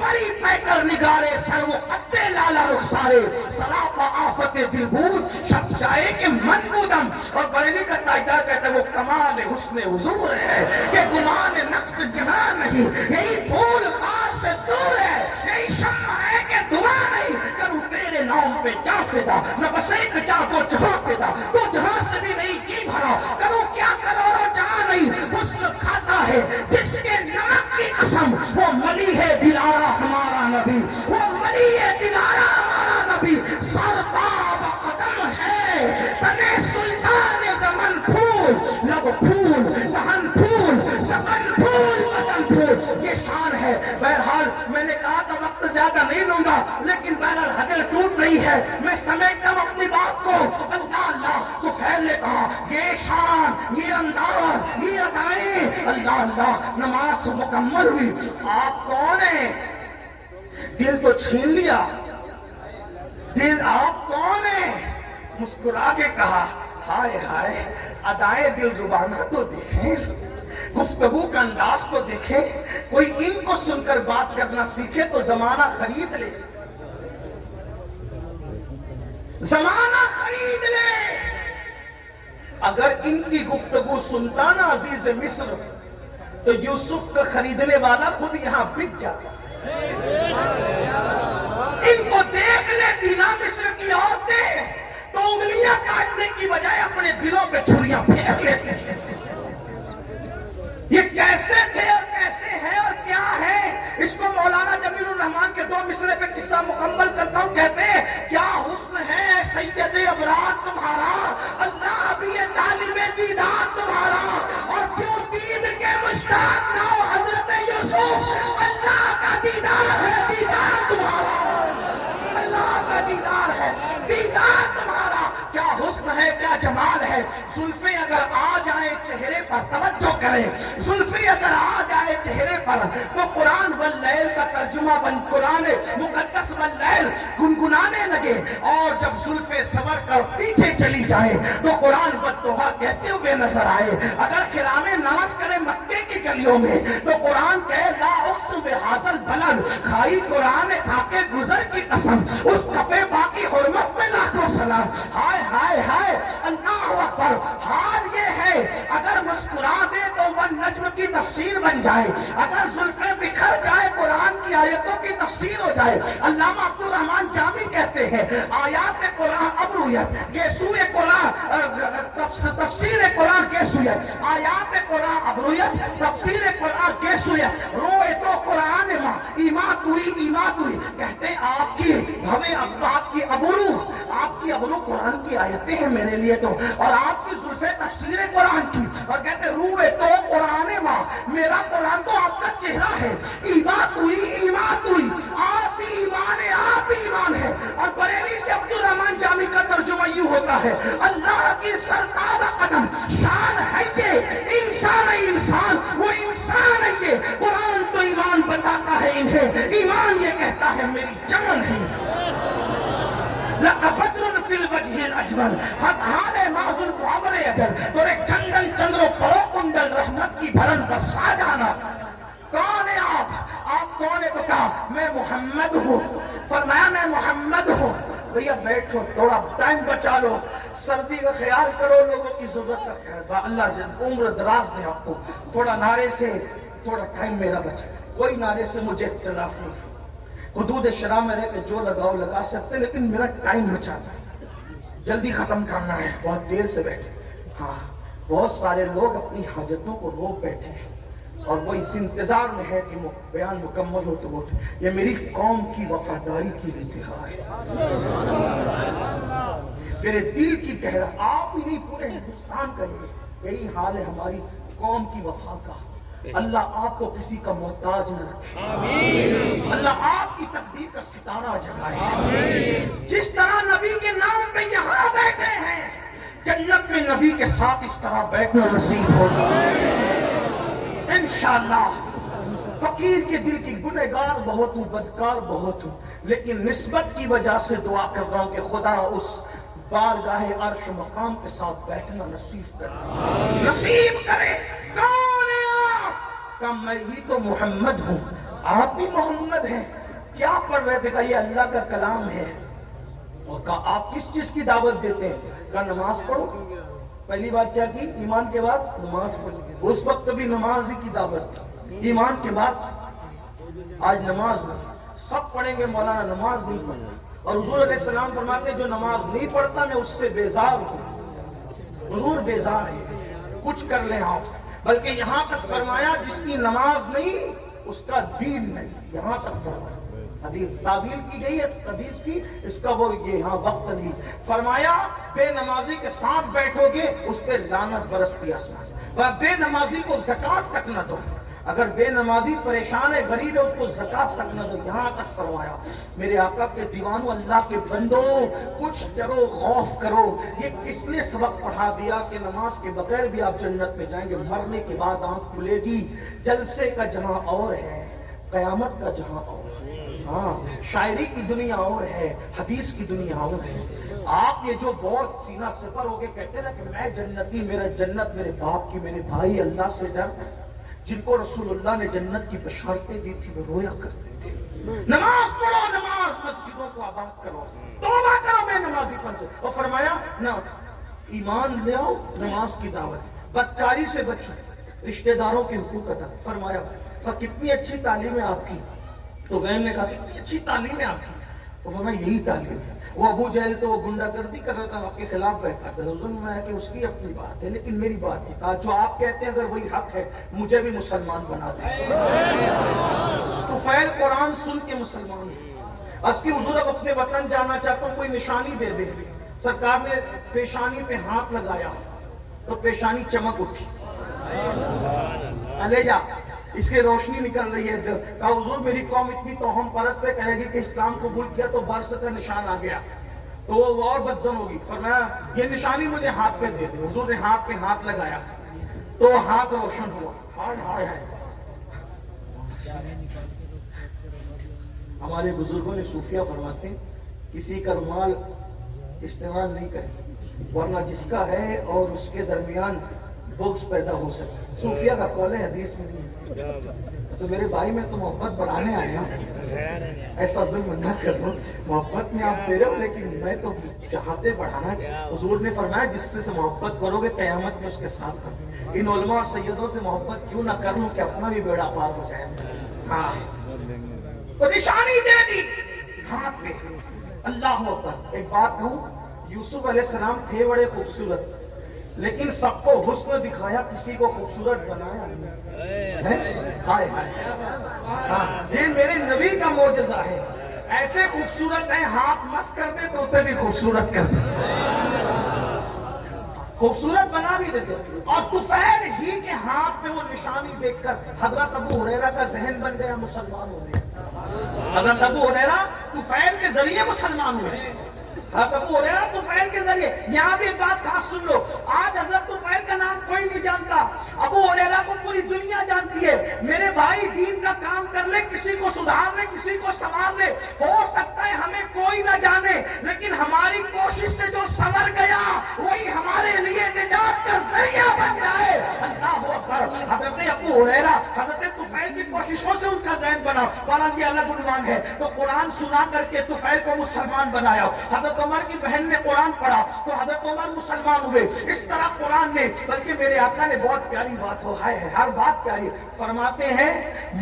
پری پیکر نگارے سر وہ قطع لالا رخسارے سراپا آفت دل بود شب جائے کہ من بودم۔ اور بریلی کا تاجدار کہتا ہے وہ کمال حسن حضور ہے کہ گمان نقص جہاں نہیں، یہی پھول خار سے دور ہے، یہی شمع ہے کہ دعا نہیں کروں تیرے نام پہ جا فدا، نہ بس ایک جا تو جہاں فدا، تو جہاں سے بھی نہیں جی بھرا کروں کیا کروڑوں جہاں نہیں۔ حسن کھاتا ہے جس کے نمک کی قسم، وہ ملی ہے دلارا ہمارا نبی، وہ ملی ہے دلارا ہمارا نبی، سرتاب قدم ہے تنے سلطان زمن پھول، لب پھول دہن پھول زبن پھول قدم پھول، یہ شان ہے۔ بہرحال میں نے کہا تھا وقت زیادہ نہیں لوں گا لیکن بہرحال حدیں ٹوٹ رہی ہے، میں سمیٹتا ہوں اپنی بات کو۔ اللہ اللہ تو پھیل نے کہا یہ شان، یہ انداز، یہ ادائیں، اللہ اللہ نماز مکمل ہوئی۔ آپ کون ہیں؟ دل تو چھین لیا، دل آپ کون ہیں؟ مسکرا کے کہا ہائے ہائے ادائیں دل ربانہ تو دیکھیں، گفتگو کا انداز تو دیکھیں، کوئی ان کو سن کر بات کرنا سیکھے تو زمانہ خرید لے، زمانہ خرید لے۔ اگر ان کی گفتگو سنتا نا عزیز مصر تو یوسف کا خریدنے والا خود یہاں بک جاتا۔ ان کو دیکھ لے دینا مصر کی عورتیں تو انگلیاں کاٹنے کی بجائے اپنے دلوں پہ چھریاں پھیر لیتے ہیں۔ یہ کیسے تھے اور کیسے ہیں اور کیا ہے؟ اس کو مولانا جمیل الرحمان کے 2 مصرے پہ قصہ مکمل کرتا ہوں۔ کہتے ہیں کیا حسن ہے سید ابرار تمہارا، اللہ بھی ہے طالب دیدار تمہارا، اور کیوں دید کے مشتاق نہ ہو حضرت یوسف، اللہ کا دیدار ہے دیدار تمہارا، اللہ کا دیدار ہے دیدار تمہارا۔ کیا حسن ہے کیا جمال ہے، زلفیں اگر آ جائیں چہرے پر توجہ کریں، زلفیں اگر آ جائے چہرے پر تو قرآن واللیل کا ترجمہ بن قرآن مقدس واللیل گنگنانے لگے، اور جب زلفیں سور کر پیچھے چلی جائیں تو قرآن والضحیٰ کہتے ہوئے نظر آئے۔ اگر خرام ناز کرے مکے کی گلیوں میں تو قرآن کہے لا اقسم بہذا البلد، کھائی قرآن کھا کے گزر کی قسم، اس کفے باقی حرمت میں لاکھوں سلام۔ ہائے ہائے ہائے اللہ اکبر۔ حال یہ ہے اگر مسکرا دے تو وہ نجم کی تفسیر بن جائے، اگر زلفیں بکھر جائے قرآن کی آیتوں کی تفسیر ہو جائے۔ علامہ عبد الرحمن جامی کہتے ہیں آیات قرآن ابرویت یہ سورہ قرآن تفسیر قرآن کے سویت، آیات قرآن ابرویت تفسیر قرآن کے سویت، ہے تو, اور آپ کی زلفیں تفسیر قرآن کی, اور کہتے روح تو قرآن ماں, میرا قرآن تو آپ کا چہرہ ہے. ایمان ہوئی آپ بھی ایمان ہے, آپ بھی ایمان ہے. اور بریلی سے عبدالرحمان جامی کا ترجمہ یوں ہوتا ہے, اللہ کی سرتابہ قدم شان ہے یہ, انسان وہ انسان ہے یہ. قرآن تو ایمان بتاتا ہے انہیں, ایمان یہ کہتا ہے میری جان ہے. لَقَبَدْرٌ فِي الْوَجْهِ الْأَجْمَلِ خَطْحَانِ مَعْزُلْ فَعَبْرِ اجل تورے چندن چندرو پرو کنڈل رحمت کی بھرن پر سا جانا. کون ہے آپ کون ہے؟ تو کہا میں محمد ہوں. فرمایا میں محمد ہوں. بھیا بیٹھو, تھوڑا ٹائم بچا لو, سردی کا خیال کرو, لوگوں کی ضرورت کا خیال. اللہ عمر دراز دے آپ کو. تھوڑا نعرے سے, تھوڑا ٹائم میرا بچا, کوئی نعرے سے مجھے اختلاف نہیں, حدود شرع میں رہ کے جو لگاؤ لگا سکتے, لیکن میرا ٹائم بچا تھا, جلدی ختم کرنا ہے, بہت دیر سے بیٹھے. ہاں بہت سارے لوگ اپنی حاجتوں کو روک بیٹھے ہیں اور وہ اس انتظار میں ہے کہ بیان مکمل ہو تو وہ. یہ میری قوم کی وفاداری کی انتہا ہے, میرے دل کی گہرا. آپ ہی نہیں پورے ہندوستان کا یہی حال ہے ہماری قوم کی وفا کا. اللہ آپ کو کسی کا محتاج نہ رکھے, اللہ آپ کی تقدیر کا ستارہ جگائے. جس طرح نبی کے نام پہ یہاں بیٹھے ہیں, جنت میں نبی کے ساتھ اس طرح بیٹھنا نصیب ہوگا انشاءاللہ. فقیر کے دل کی گنہگار بہت ہوں, بدکار بہت ہوں, لیکن نسبت کی وجہ سے دعا کر رہا ہوں کہ خدا اس بارگاہ عرش مقام کے ساتھ بیٹھنا نصیب کرے. کون ہے آپ؟ کہ میں ہی تو محمد ہوں. آپ بھی محمد ہیں. کیا پڑھ رہے تھے؟ کہ یہ اللہ کا کلام ہے. اور کہا آپ کس چیز کی دعوت دیتے ہیں؟ کہ نماز پڑھو. پہلی بات کیا کی؟ ایمان کے بعد نماز پڑھو. اس وقت بھی نماز ہی کی دعوت تھی, ایمان کے بعد آج نماز نہیں. سب پڑھیں گے مولانا, نماز نہیں پڑھنا. اور حضور علیہ السلام فرماتے جو نماز نہیں پڑھتا میں اس سے بیزار ہوں. حضور بیزار ہے, کچھ کر لیں آپ. بلکہ یہاں تک فرمایا جس کی نماز نہیں اس کا دین نہیں. یہاں تک فرمایا, حدیث تعبیر کی گئی ہے حدیث کی, اس کا وہ یہ ہاں وقت نہیں. فرمایا بے نمازی کے ساتھ بیٹھو گے اس پہ لعنت برستی آسمان. بے نمازی کو زکوٰۃ تک نہ دو. اگر بے نمازی پریشان ہے, غریب ہے, اس کو زکوٰۃ تک نہ دو. یہاں تک فرمایا. میرے آقا کے دیوانوں, اللہ کے بندوں, کچھ کرو, خوف کرو. یہ کس نے سبق پڑھا دیا کہ نماز کے بغیر بھی آپ جنت میں جائیں گے. مرنے کے بعد آنکھ کھلے گی, جلسے کا جہاں اور ہے, قیامت کا جہاں اور ہے. ہاں شاعری کی دنیا اور ہے, حدیث کی دنیا اور ہے. آپ یہ جو بہت سینہ سفر ہو کے کہتے نا کہ میں جنتی, میرا جنت میرے باپ کی, میرے بھائی اللہ سے ڈر, جن کو رسول اللہ نے جنت کی بشارتیں دی تھی وہ رویا کرتے تھے. نماز پڑھو, نماز مسجدوں کو آباد کرو, توبہ کرو بے نمازی پن سے. اور فرمایا نہ ایمان لے آؤ, نماز کی دعوت, بدکاری سے بچو, رشتہ داروں کے حقوق ادا. فرمایا کتنی اچھی تعلیم ہے آپ کی. تو بہن نے کہا کتنی اچھی تعلیم ہے آپ کی. وہ فرمایا یہی تعلیم ہے. وہ ابو جہل تو وہ گنڈا گردی کر رہا تھا, آپ کے خلاف بیٹھا تھا. حضور میں ہے کہ اس کی اپنی بات ہے, لیکن میری بات ہے. کہا جو آپ کہتے ہیں اگر وہی حق ہے مجھے بھی مسلمان بنا دیں. تو فیل قرآن سن کے مسلمان ہے. اس کی حضور اب اپنے وطن جانا چاہتا ہوں, کوئی نشانی دے دے. سرکار نے پیشانی پہ ہاتھ لگایا تو پیشانی چمک اٹھی. لے جا, اس کی روشنی نکل رہی ہے. کہا حضور میری قوم اتنی توہم پرست ہے, کہے گی کہ اسلام قبول کیا تو برس کا نشان آ گیا تو وہ اور بدزن ہوگی. فرمایا یہ نشانی مجھے ہاتھ پہ دے دے. حضور نے ہاتھ پہ ہاتھ لگایا تو ہاتھ روشن ہوا. ہائے ہائے. ہمارے بزرگوں نے صوفیہ فرماتے ہیں کسی کا رومال استعمال نہیں کرے, ورنہ جس کا ہے اور اس کے درمیان بغض پیدا ہو سکتا. صوفیہ کا قول ہے, حدیث میں نہیں. تو میرے بھائی میں تو محبت بڑھانے آیا, ایسا ظلم نہ کرو. محبت میں آپ دے رہے ہو لیکن میں تو چاہتے بڑھانا. حضور نے فرمایا جس سے محبت کرو گے قیامت میں اس کے ساتھ کرو. ان علماء اور سیدوں سے محبت کیوں نہ کروں کہ اپنا بھی بیڑا پار ہو جائے. ہاں تو نشانی دے دی ہاتھ پہ. اللہ اکبر. ایک بات کہوں, یوسف علیہ السلام تھے بڑے خوبصورت, لیکن سب کو حسن دکھایا, کسی کو خوبصورت بنایا نہیں. یہ میرے نبی کا معجزہ ہے. ایسے خوبصورت ہیں, ہاتھ مس کر دے تو اسے بھی خوبصورت کر دے. خوبصورت بنا بھی دیتے. اور طفیل ہی کے ہاتھ میں وہ نشانی دیکھ کر حضرت ابو ہریرہ کا ذہن بن گیا, مسلمان ہو گئے. حضرت ابو ہریرہ طفیل کے ذریعے مسلمان ہوئے. حضرت ابو ہریرہ طفیل کے ذریعے. یہاں بھی ایک بات خاص سن لو, آج حضرت طفیل کا نام کوئی نہیں جانتا, ابو ہریرہ کو پوری دنیا جانتی ہے. میرے بھائی دین کا کام کر لے, کسی کو سدھار لے, کسی کو سنوار لے, ہو سکتا ہے ہمیں کوئی نہ جانے, لیکن ہماری کوشش سے جو سنور گیا وہی ہمارے لیے نجات کا ذریعہ بن جائے. اللہ اکبر. حضرت ابو ہریرہ حضرت طفیل کی کوششوں سے ان کا ذہن بنا. بہرحال یہ الگ عنوان ہے. تو قرآن سنا کر کے طفیل کو مسلمان بنایا. حضرت عمر کی بہن نے قرآن پڑھا تو حضرت عمر مسلمان ہوئے. اس طرح قرآن نے, بلکہ میرے آقا نے بہت پیاری بات ہو ہے, ہر بات پیاری فرماتے ہیں,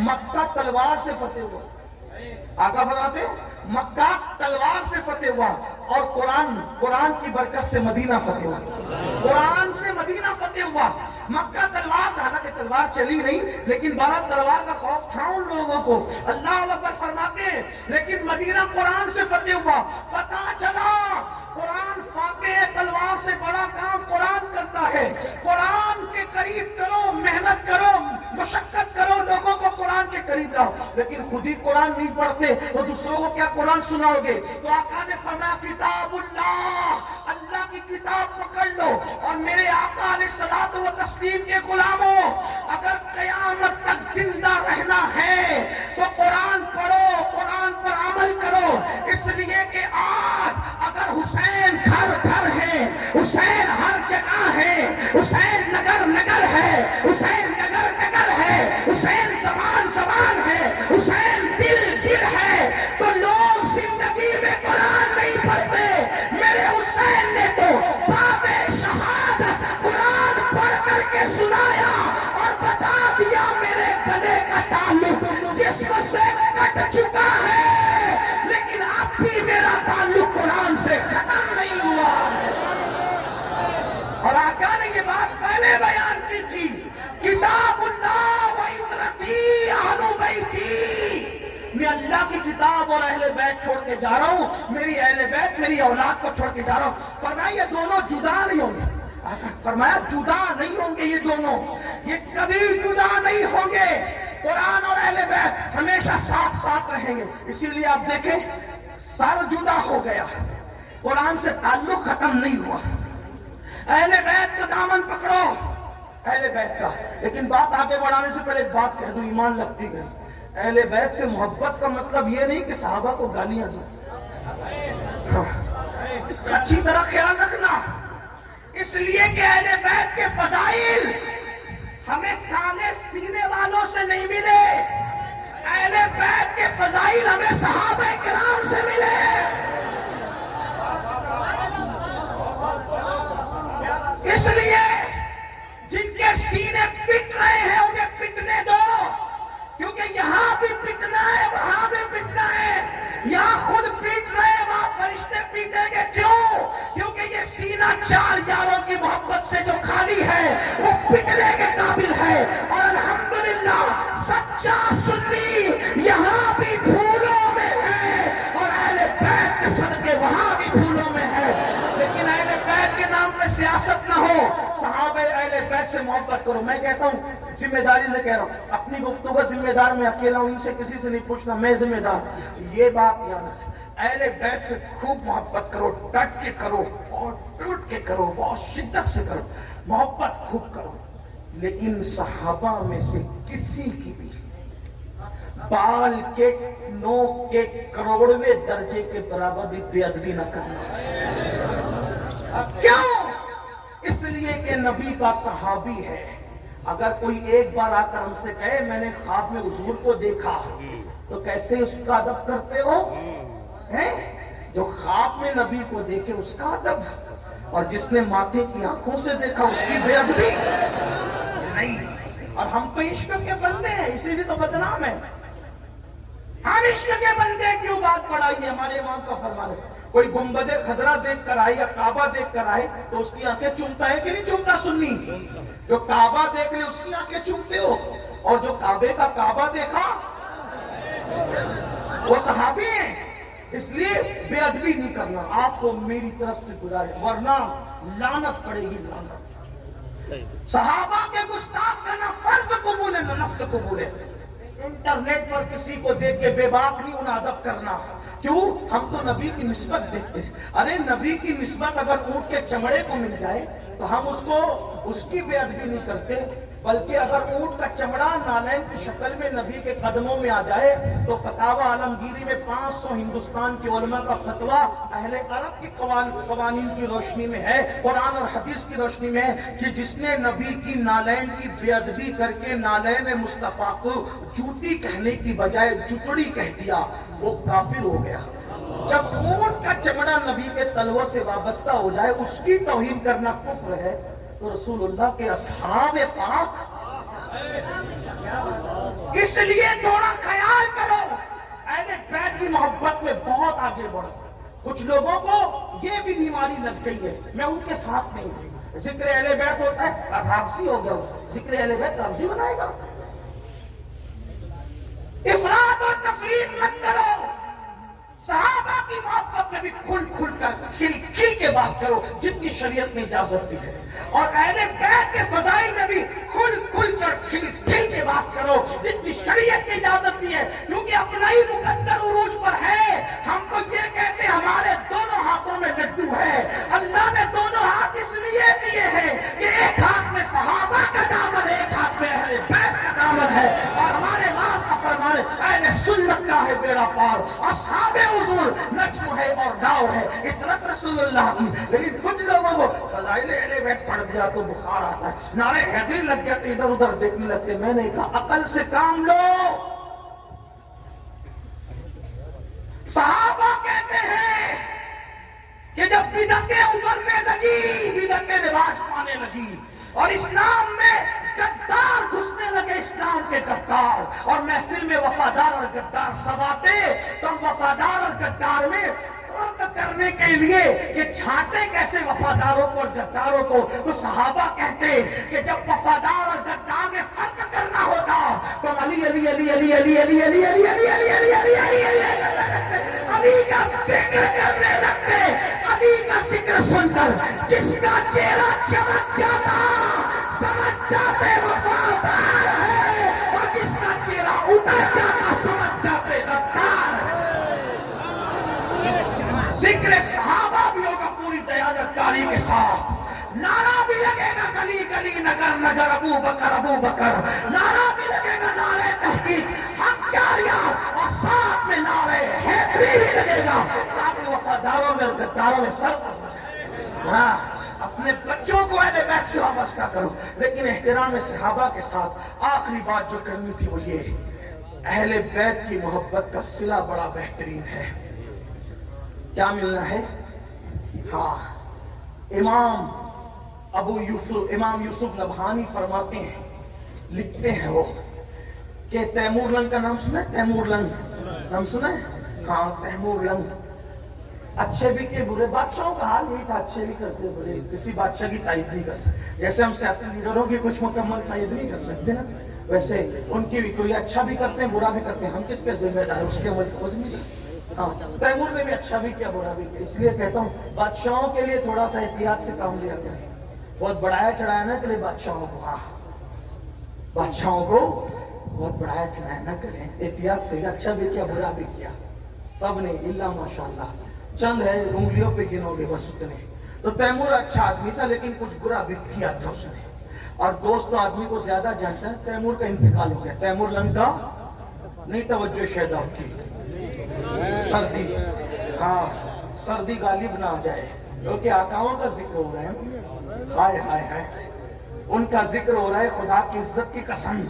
مکہ تلوار سے فتح ہوا. آقا فرماتے ہیں مکہ تلوار سے فتح ہوا, اور قرآن کی برکت سے مدینہ فتح ہوا. قرآن سے مدینہ فتح ہوا. مکہ تلوار سے, حالانکہ تلوار چلی نہیں, لیکن بارہ تلوار کا خوف تھا ان لوگوں کو. اللہ اکبر فرماتے ہیں, لیکن مدینہ قرآن سے فتح ہوا. پتا چلا قرآن فاتح تلوار سے بڑا کام قرآن کرتا ہے. قرآن کے قریب کرو, محنت کرو, مشقت کرو, لوگوں کو قرآن کے قریب لاؤ. لیکن خود ہی قرآن نہیں پڑھتے تو دوسروں کو کیا قرآن سناؤ گے؟ تو آقا نے فرمایا کتاب اللہ, اللہ کی کتاب پکڑ لو. اور میرے آقا علیہ الصلوۃ والتسلیم کے غلاموں, اگر قیامت تک زندہ رہنا ہے تو قرآن پڑھو, قرآن پر عمل کرو. اس لیے کہ آج اگر حسین گھر گھر ہے, حسین ہر جگہ ہے, حسین نگر نگر ہے, حسین نگر نگر ہے, حسین زمان زمان ہے, حسین دل دل ہے, تو لوگ زندگی میں قرآن نہیں پڑھتے. میرے حسین نے تو باب شہادت قرآن پڑھ کر کے سنایا اور بتا دیا میرے گلے کا تعلق جسم سے کٹ چکا ہے, لیکن اب بھی میرا تعلق قرآن سے ختم نہیں ہوا. اور آقا نے یہ بات پہلے بیان کی تھی, کتاب اللہ و عترتی اہل بیتی. میں اللہ کی کتاب اور اہل بیت چھوڑ کے جا رہا ہوں, میری اہل بیت میری اولاد کو چھوڑ کے جا رہا ہوں. فرمایا یہ دونوں جدا نہیں ہوں گے. فرمایا جدا نہیں ہوں گے, یہ دونوں یہ کبھی جدا نہیں ہوں گے. قرآن اور اہل بیت ہمیشہ ساتھ ساتھ رہیں گے. اسی لیے آپ دیکھیں سر جدا ہو گیا, قرآن سے تعلق ختم نہیں ہوا. اہل بیت کا دامن پکڑو, اہل بیت کا. لیکن بات آگے بڑھانے سے پہلے ایک بات کہہ دوں, ایمان لگتی گئی. اہل بیت سے محبت کا مطلب یہ نہیں کہ صحابہ کو گالیاں دو, اچھی طرح خیال رکھنا. اس لیے کہ اہل بیت کے فضائل ہمیں کانے سینے والوں سے نہیں ملے, اہل بیت کے فضائل ہمیں صحابہ کرام سے ملے. اس لیے جن کے سینے پٹ رہے ہیں انہیں پٹنے دو, کیونکہ یہاں بھی پٹنا ہے, وہاں بھی پٹنا ہے. یہاں خود پیٹ رہے ہیں, وہاں فرشتے پیٹیں گے. کیوں؟ کیونکہ یہ سینہ چار یاروں کی محبت سے جو خالی ہے وہ پٹنے کے قابل ہے. اور الحمدللہ سچا سنی یہاں بھی پھولوں میں ہے, اور اہل بیت کے صدقے وہاں بھی پھولوں میں ہے. لیکن اہل بیت کے نام پہ سیاست نہ ہو, صحابہ اہل بیت سے محبت کرو. میں کہتا ہوں, ذمہ داری سے کہہ رہا ہوں, اپنی گفتگو کا ذمہ دار میں اکیلا ہوں, ان سے کسی سے نہیں پوچھنا, میں ذمہ دار. یہ بات یاد رکھ, اہل بیت سے خوب محبت کرو, ڈٹ کے کرو, اور ٹوٹ کے کرو, بہت شدت سے کرو, محبت خوب کرو. لیکن صحابہ میں سے کسی کی بھی بال کے نوک کے کروڑویں درجے کے برابر بھی بے ادبی نہ کرنا. کیوں؟ اس لیے کہ نبی کا صحابی ہے. اگر کوئی ایک بار آ کر ہم سے کہے میں نے خواب میں حضور کو دیکھا, تو کیسے اس کا ادب کرتے ہو؟ جو خواب میں نبی کو دیکھے اس کا ادب, اور جس نے ماتھے کی آنکھوں سے دیکھا اس کی بے ادبی نہیں. اور ہم تو عشق کے بندے ہیں, اسی لیے تو بدنام ہے. ہم عشق کے بندے کیوں بات پڑھائی ہے؟ ہمارے امام کا فرمان ہے, کوئی گنبد خضرا دیکھ کر آئے یا کعبہ دیکھ کر آئے تو اس کی آنکھیں چومتا ہے کہ نہیں چومتا؟ سنی جو کعبہ دیکھ لے اس کی آنکھیں چومتے ہو, اور جو کعبے کا کعبہ دیکھا وہ صحابی ہیں. اس لیے بے ادبی نہیں کرنا. آپ کو میری طرف سے گزارش، ورنہ لعنت پڑے گی، لعنت. صحابہ کے گستاخ کا نہ فرض قبول ہے نہ نفل قبول ہے. انٹرنیٹ پر کسی کو دیکھ کے بے باک نہیں انہیں ادب کرنا. کیوں؟ ہم تو نبی کی نسبت دیکھتے ہیں. ارے نبی کی نسبت اگر اونٹ کے چمڑے کو مل جائے تو ہم اس کی بے ادبی نہیں کرتے، بلکہ اگر اونٹ کا چمڑا نالین کی شکل میں نبی کے قدموں میں آ جائے تو فتاوی عالمگیری میں 500 ہندوستان کے علماء کا فتویٰ اہل عرب کے قوانین کی روشنی میں ہے، قرآن اور حدیث کی روشنی میں ہے کہ جس نے نبی کی نالین کی بے ادبی کر کے نالین مصطفیٰ کو جوتی کہنے کی بجائے جتڑی کہہ دیا، وہ کافر ہو گیا. جب اونٹ کا چمڑا نبی کے تلووں سے وابستہ ہو جائے اس کی توہین کرنا کفر ہے، تو رسول اللہ کے اصحاب پاک، اس لیے تھوڑا خیال کرو. اہل بیت کی محبت میں بہت آگے بڑھو. کچھ لوگوں کو یہ بھی بیماری لگ گئی ہے، میں ان کے ساتھ نہیں ہوں. ذکر اہل بیت ہوتا ہے رابسی ہو گیا، ذکر اہل بیت رابسی بنائے گا. افراط اور تفریط مت کرو. صحابہ کی محبت میں بھی کھل کھل کر کھل کے بات کرو جتنی شریعت میں اجازت دی ہے، اور اہل بیت کے فضائل میں بھی کھل کھل کر کھل کے بات کرو جتنی شریعت کی اجازت دی ہے. کیونکہ اپنا ہی مقدر عروج پر ہے. ہم تو یہ کہتے ہیں ہمارے دونوں ہاتھوں میں لڈو ہے. اللہ نے دونوں ہاتھ اس لیے دیے ہیں کہ ایک ہاتھ میں صحابہ کا دامن، ایک ہاتھ میں اہل بیت کا دامن ہے، اور ہمارے ماں کا فرمان اہل سنت کا ہے بیڑا پار. اصحاب حضور نجم ہے اور ناؤ ہے، اطرت رسول اللہ کی. لیکن کچھ لوگوں کو فضائل اہل بیت پڑھ دیا تو بخار آتا ہے، نعرے حیدری لگ گیا تو ادھر ادھر دیکھنے لگتے. میں نے کہا عقل سے کام لو. صحابہ کہتے ہیں کہ جب بدعتیں ابھرنے لگی، بدعتیں رواج پانے لگی اور اسلام میں غدار گھسنے لگے، اسلام کے غدار، اور محفل میں وفادار اور غدار سب آتے، تو ہم وفادار اور غدار میں فرق کرنے کے لیے کہ چھانٹے کیسے وفاداروں کو اور غداروں کو، تو صحابہ کہتے کہ جب وفادار اور غدار میں فرق کرنا ہوتا تو علی علی علی علی علی علی علی علی علی علی علی علی علی علی علی کا ذکر کرنے لگتے. علی کا ذکر سن کر جس کا چہرہ چمک جاتا سمجھ جاتے وفادار ہے، اور جس کا چہرہ اتر جاتا سمجھ جاتے غدار ہے. ذکر صحابہ بھی ہوگا پوری دیانتداری کے ساتھ. نعرہ بھی لگے گا گلی گلی نگر نگر ابو بکر. نعرہ بھی لگے گا نعرہ تحقیق حق جاریہ، اور ساتھ میں نعرہ حیدری بھی لگے گا تاکہ وفاداروں میں اور غداروں میں فرق ہو جائے. ہاں، اپنے بچوں کو اہل بیت سے وابستہ کرو، لیکن احترام صحابہ کے ساتھ. آخری بات جو کرنی تھی وہ یہ، اہل بیت کی محبت کا صلہ بڑا بہترین ہے. کیا ملنا ہے؟ ہاں، امام یوسف نبہانی فرماتے ہیں، لکھتے ہیں وہ کہ تیمور لنگ کا نام سنا ہے؟ تیمور لنگ نام سنا ہے؟ ہاں، تیمور لنگ. اچھے بھی کہ برے، بادشاہوں کا حال یہی تھا، اچھے بھی کرتے برے. کسی بادشاہ کی تائید نہیں کر سکتے، جیسے ہم سیاسی لیڈروں کی کچھ مکمل تائید نہیں کر سکتے نا، ویسے ان کی بھی کوئی اچھا بھی کرتے ہیں برا بھی کرتے ہیں. ہم کس کے ذمہ دار، اس کے ملک نہیں. ہاں، تیمور نے بھی اچھا بھی کیا برا بھی کیا. اس لیے کہتا ہوں بادشاہوں کے لیے تھوڑا سا احتیاط سے کام لیا کریں. بہت بڑھایا چڑھایا نہ کریں بادشاہوں کو. ہاں، بادشاہوں کو بہت بڑھایا چڑھایا نہ کریں، احتیاط سے. اچھا بھی کیا برا بھی کیا، سب نے اللہ ماشاءاللہ چند ہے انگلیوں پہ گنو گے بس اتنے. تو تیمور اچھا آدمی تھا لیکن کچھ برا بھی کیا تھا اس نے. اور دوست تو آدمی کو زیادہ جانتا ہے. تیمور کا انتقال ہو گیا. تیمور لنگ کا نہیں توجہ شاید آپ کی. سردی، ہاں، سردی غالب نہ آ جائے کیونکہ آقاؤں کا ذکر ہو رہا ہے. ہائے ہائے ہائے، ان کا ذکر ہو رہا ہے. خدا کی عزت کی قسم،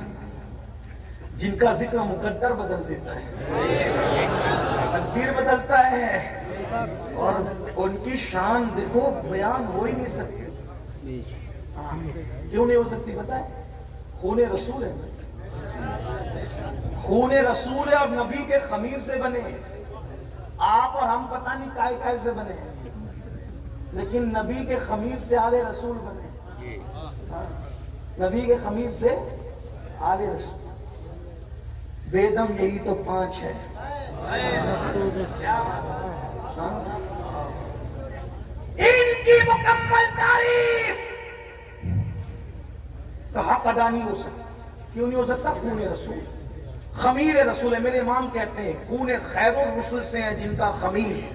جن کا ذکر مقدر بدل دیتا ہے، تقدیر بدلتا ہے، اور ان کی شان دیکھو بیان ہو ہی نہیں سکتی. کیوں نہیں ہو سکتی پتہ ہے؟ خون رسول ہے. خون رسول ہے اور نبی کے خمیر سے بنے. آپ اور ہم پتہ نہیں کائے سے بنے، لیکن نبی کے خمیر سے آل رسول بنے. نبی کے خمیر سے آل رسول. بیدم یہی تو 5 ہے. ان کی مکمل تعریف کا حق ادا نہیں ہو سکتا. کیوں نہیں ہو سکتا؟ خون رسول، خمیر رسول ہے. میرے امام کہتے ہیں خون خیر الرسل سے ہیں جن کا خمیر ہے،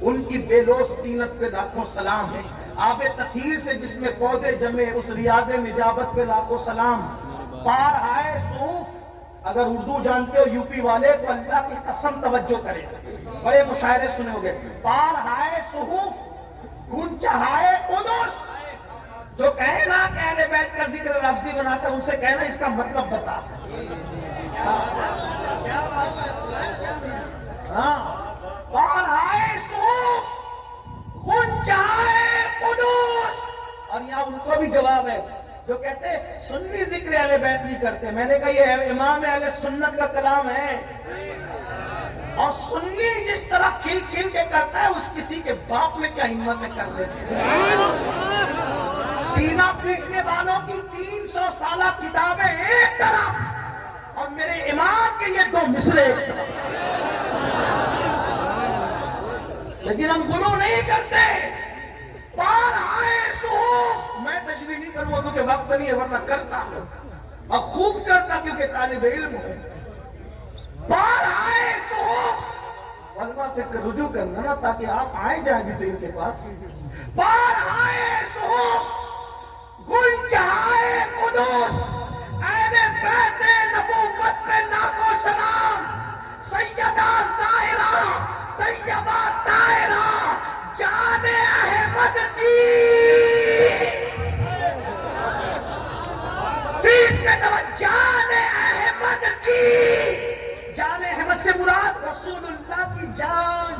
ان کی بے لوث طینت پہ لاکھوں سلام ہے. آب تطہیر سے جس میں پودے جمے اس ریاض نجابت پہ لاکھوں سلام. پار آئے صوف، اگر اردو جانتے ہو یو پی والے تو اللہ کی قسم توجہ کرے، بڑے مشاعرے سنے ہوگے. پار آئے صحف گن چہائے قدس. جو کہے نا کہ اہل بیت کا ذکر لفظی بناتا ہے ان سے کہنا اس کا مطلب بتا. پار آئے صحف گن چہائے قدس. اور یہاں ان کو بھی جواب ہے جو کہتے ہیں سنی ذکر اہل بیت نہیں کرتے. میں نے کہا یہ امام اہل سنت کا کلام ہے، اور سنی جس طرح کھل کھل کے کرتا ہے اس کسی کے باپ میں کیا ہمت ہے کر لیتے. سینہ پیٹنے والوں کی 300 سالہ کتابیں ایک طرف اور میرے امام کے یہ 2 مصرے ایک طرف. لیکن ہم غلو نہیں کرتے. پار آئے صحف، میں تشریح نہیں کروں گا کیونکہ وقت نہیں ہے، ورنہ کرتا اور خوب کرتا کیونکہ طالب علم ہوں. پار آئے صحف، علماء سے رجوع کرنا نا تاکہ آپ آئے جائیں بھی تو ان کے پاس. پار آئے صحف گل چہائے قدس. اہل بیت نبوت پہ لاکھوں سلام. سیدہ زاہرہ طیبہ طاہرہ جان احمد کی. فیس میں تو جان احمد کی. جان احمد سے مراد رسول اللہ کی جان.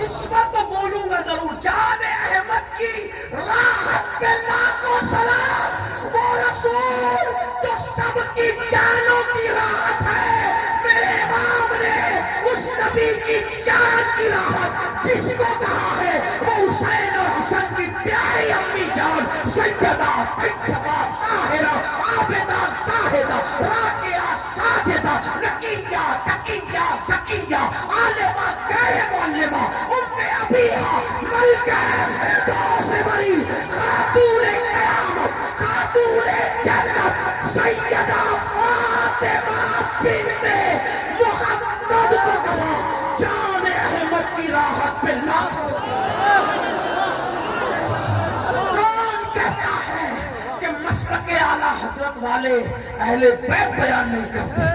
اس وقت تو بولوں گا ضرور. جان احمد کی راحت پہ لاکھوں سلام. وہ رسول جو سب کی جانوں کی راحت ہے. میرے امام نے اس نبی کی جان کی راحت جس کو کہا ہے وہ حسین اور حسن کی پیاری امی جان سیدہ طیبہ طاہرہ عابدہ زاہدہ راکعہ ساجدہ نقیہ تقیہ زکیہ عالمہ غیر معلمہ ام ابیہ ملکہ فردوس سے بری خاتون قیامت خاتون جنت سیدہ فاطمہ بنت محمد کو کہا جان احمد کی راحت پہ لاکھوں. کون کہتا ہے کہ مسلک اعلیٰ حضرت والے اہل بیت بیان نہیں کرتے؟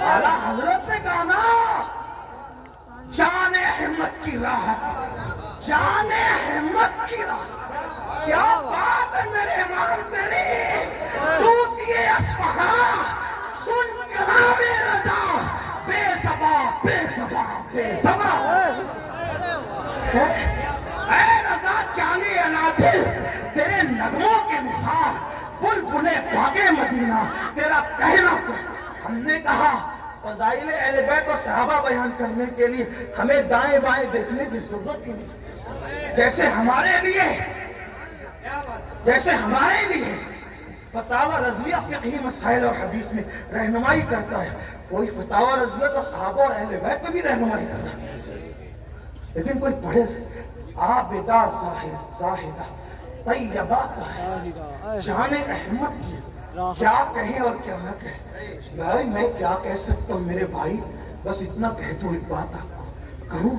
اعلیٰ حضرت نے کہا نا جان احمد کی راحت، جان احمد کی راحت. کیا بات ہے میرے امام تیری. طوطی اصفہاں سن کلام رضا بے زباں بے زباں بے زباں. اے رضا جانے انادل تیرے نغموں کے مثال بلبلے باغے مدینہ تیرا کہنا کیا. ہم نے کہا فضائل اہل بیت اور صحابہ بیان کرنے کے لیے ہمیں دائیں بائیں دیکھنے کی ضرورت نہیں. جیسے ہمارے لیے فتاوی رضویہ فقہی مسائل اور حدیث میں رہنمائی کرتا ہے، کوئی فتاوی رضویہ تو صحابہ اور اہل بیت میں بھی رہنمائی کرتا ہے. لیکن کوئی پڑھے عابدہ زاہدہ طیبہ کا ہے جان احمد کی. کیا کہیں اور کیا نہ کہیں. بھائی میں کیا کہہ سکتا ہوں میرے بھائی، بس اتنا کہہ دوں ایک بات آپ کو کہوں.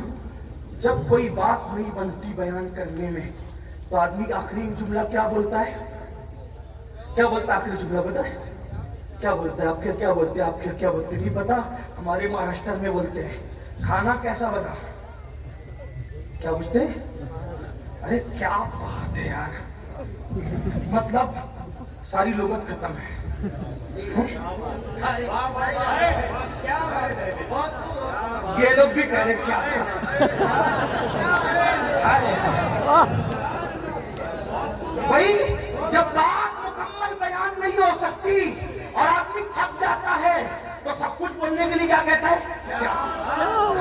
جب کوئی بات نہیں بنتی بیان کرنے میں تو آدمی آخری جملہ کیا بولتا ہے؟ کیا بولتا ہے آخری جملہ بتائے؟ کیا بولتا ہے؟ آپ کیا بولتے ہیں؟ آپ کیا بولتے نہیں پتا. ہمارے مہاراشٹر میں بولتے ہیں کھانا کیسا بنا. کیا بولتے ہیں؟ ارے کیا بات ہے یار، مطلب ساری لغت ختم ہے. یہ لوگ بھی کہہ رہے کیا بھائی. جب بات مکمل بیان نہیں ہو سکتی اور آدمی تھک جاتا ہے تو سب کچھ بولنے کے لیے کیا کہتا ہے؟ کیا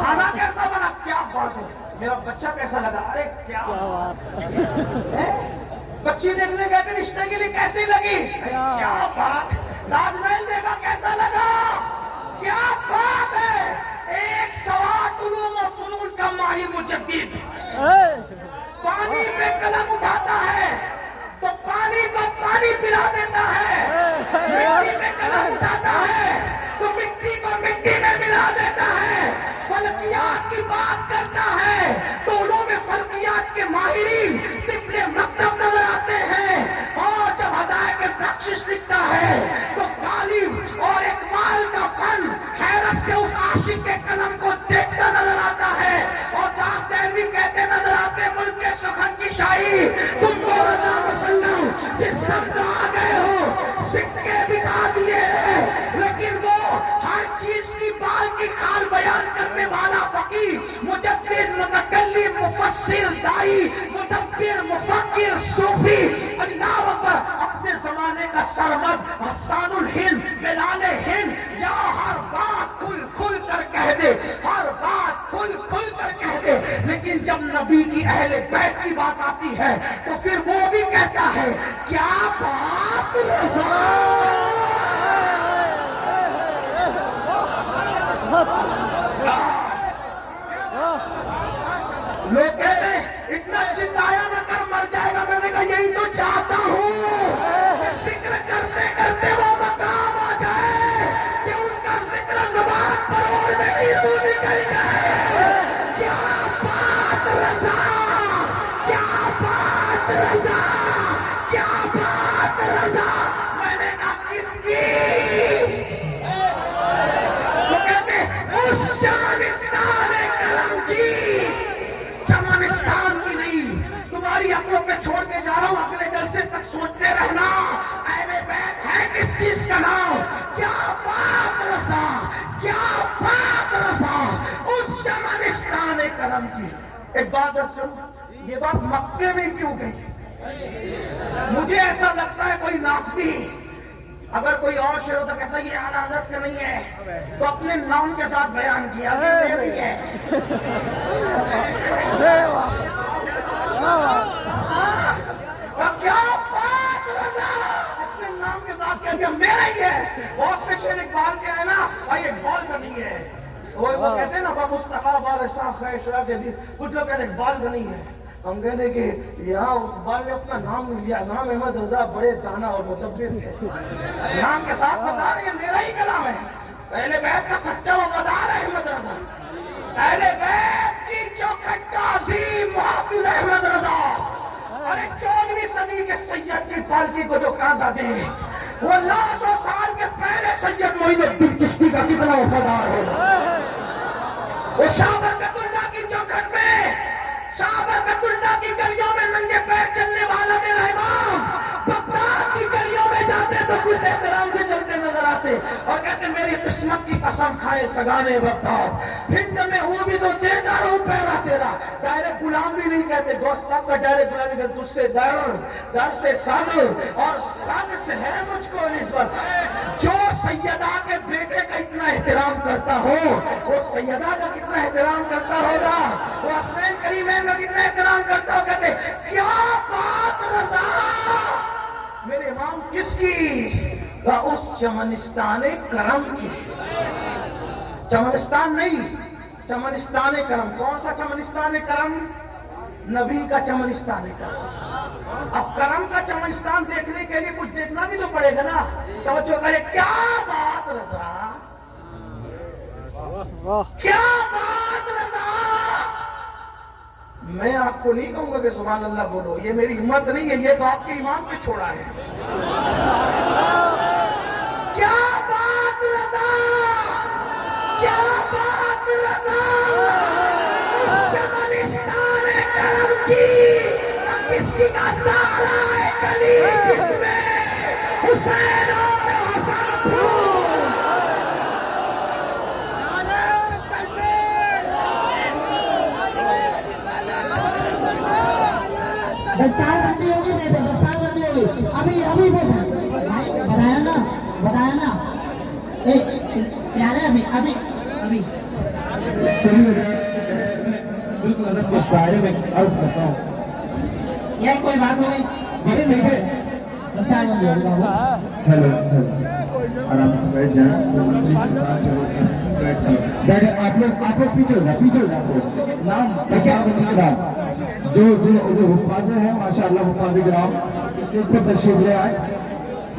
کھانا کیسا بنا. کیا بات ہے. میرا بچہ کیسا لگا. ارے کیا بات ہے. بچی دیکھنے گئے تھے رشتے کے لیے کیسی لگی. کیا بات. تاج محل دیکھا کیسا لگا. کیا بات. دیتا ہے، مٹی میں قلم اٹھاتا ہے تو مٹی کو مٹی میں ملا دیتا ہے، فلکیات کی بات کرتا ہے تو علوم فلکیات کے ماہرین طفل مکتب نظر آتے ہیں، اور جب ہدایت بخشش لکھتا ہے تو غالب اور اکمال کا فن حیرت سے اس عاشق کے قلم کو دیکھتا نظر آتا ہے، اور ڈاک دہلوی کہتے نظر آتے ملک کے سخن کی شاہی تم کو رضا وسلم جس سمت آ گئے ہو سکے بٹھا دیے ہیں، لیکن وہ ہر چیز کی بال کی کھال بیان کرنے والا فقیہ، مجدد، متکلم، مفسر، دائی، مدبر، مفکر، صوفی، اللہ اکبر، اپنے زمانے کا سرمد، حسان الہند، بلال ہند، یا ہر بات کھل کھل کر کہہ دے، ہر بات کھل کھل کر کہہ دے، لیکن جب نبی کی اہل بیت کی بات آتی ہے تو پھر وہ بھی کہتا ہے کیا بات رضا۔ لوگ کہتے ہیں اتنا چلایا نہ کر مر جائے گا، میں نے کہا یہی تو چاہتا ہوں کہ ذکر کرتے کرتے وہ مقام آ جائے کہ ان کا ذکر زبان پر اور میری روح نکل جائے۔ کیا بات رضا، کیا بات رضا، کیا بات رضا، میں نے کہا کس کی؟ وہ کہتے اس چمنستان کرم کی، چمنستان کی نہیں، تمہاری عقلوں پہ چھوڑ کے جا رہا ہوں، اگلے جلسے تک سوچتے رہنا اہل بیت ہے کس چیز کا نام۔ کیا بات رضا، کیا بات رضا، اس چمنستان کرم کی۔ ایک بات عرض کروں، یہ بات مکے میں کیوں گئی؟ مجھے ایسا لگتا ہے کوئی ناسبی اگر کوئی اور شعر ہوتا کہتا یہ اعلیٰ حضرت کا نہیں ہے تو اپنے نام کے ساتھ بیان کیا کہ نہیں ہے۔ کیا بات رضا، اپنے نام کے ساتھ کہہ دیا میرا ہی ہے۔ بہت سے شعر اقبال کے ہے نا، بھائی اقبال کا نہیں ہے، وہ کہتے ہیں نا مصطفیٰ بارشاہ خیشہ کے دن، کچھ لوگ کہتے ہیں اقبال کا نہیں ہے، ہم کہتے ہیں کہ یہاں اقبال نے اپنا نام لیا، نام احمد رضا بڑے دانا اور مدبر تھے، نام کے ساتھ بتا رہے ہیں میرا ہی کلام ہے۔ اہل بیت کا سچا وفادار ہے احمد رضا، اہل بیت کی چوکھٹ کا عظیم محافظ احمد رضا، اور 14ویں صدی کے سید کی پالکی کو جو کاندھا دے وہ 900 سال کے پہلے سید معین الدین چشتی کا کتنا وفادار ہوگا۔ وہ شاہ برکت اللہ کی چوکھٹ میں، شاہ برکت اللہ کی گلیوں میں ننگے پیر چلنے والا میرا امام بغداد کی گلیوں میں جاتے تو کچھ احترام سے چلتے نظر آتے اور کہتے میری قسمت کی قسم کھائے سگانے بغداد، ہند میں ہوں بھی تو دیتا رہوں پیرا تیرا۔ ڈائریکٹ غلام بھی نہیں کہتے، دوست پاک کا ڈائریکٹ غلام نہیں کہتے، تجھ سے در سے صد اور صد سے ہے مجھ کو نسبت۔ جو سیدہ کے بیٹے کا اتنا احترام کرتا ہو وہ سیدہ کا کتنا احترام کرتا ہوگا، وہ حسنین کریمین کا کتنا احترام کرتا ہو۔ کہتے کیا بات رضا، میرے امام کس کی؟ اس چمنستان کرم کی۔ چمنستان نہیں، چمنستان کرم۔ کون سا چمنستان کرم؟ نبی کا چمنستان کرم۔ اب کرم کا چمنستان دیکھنے کے لیے کچھ دیکھنا بھی تو پڑے گا نا، توجہ کرے۔ کیا بات رضا، کیا بات رضا۔ میں آپ کو نہیں کہوں گا کہ سبحان اللہ بولو، یہ میری ہمت نہیں ہے، یہ تو آپ کے امام پہ چھوڑا ہے۔ کیا بات رضا، کیا بات رضا، اس چمنستان کرم کی نہ کسی کا سہارا ہے گلی جس میں حسین اور حسن پھول۔ دستار بندی ہوگی بیٹے، دستار بندی ہوگی، ابھی بتایا نا پیارے، ابھی بالکل ادب کے بارے میں عرض کرتا ہوں، یہ کوئی بات ہو گئی، میرے میٹھے دستار بندی ہوگی۔ ہیلو آرام سے بیٹھ جائیں، بیٹھے آپ لوگ پیچھے ہو جائیں، نام جو حفاظ ہیں ماشاء اللہ، حفاظ کرام اسٹیج پر تشریف لے آئے۔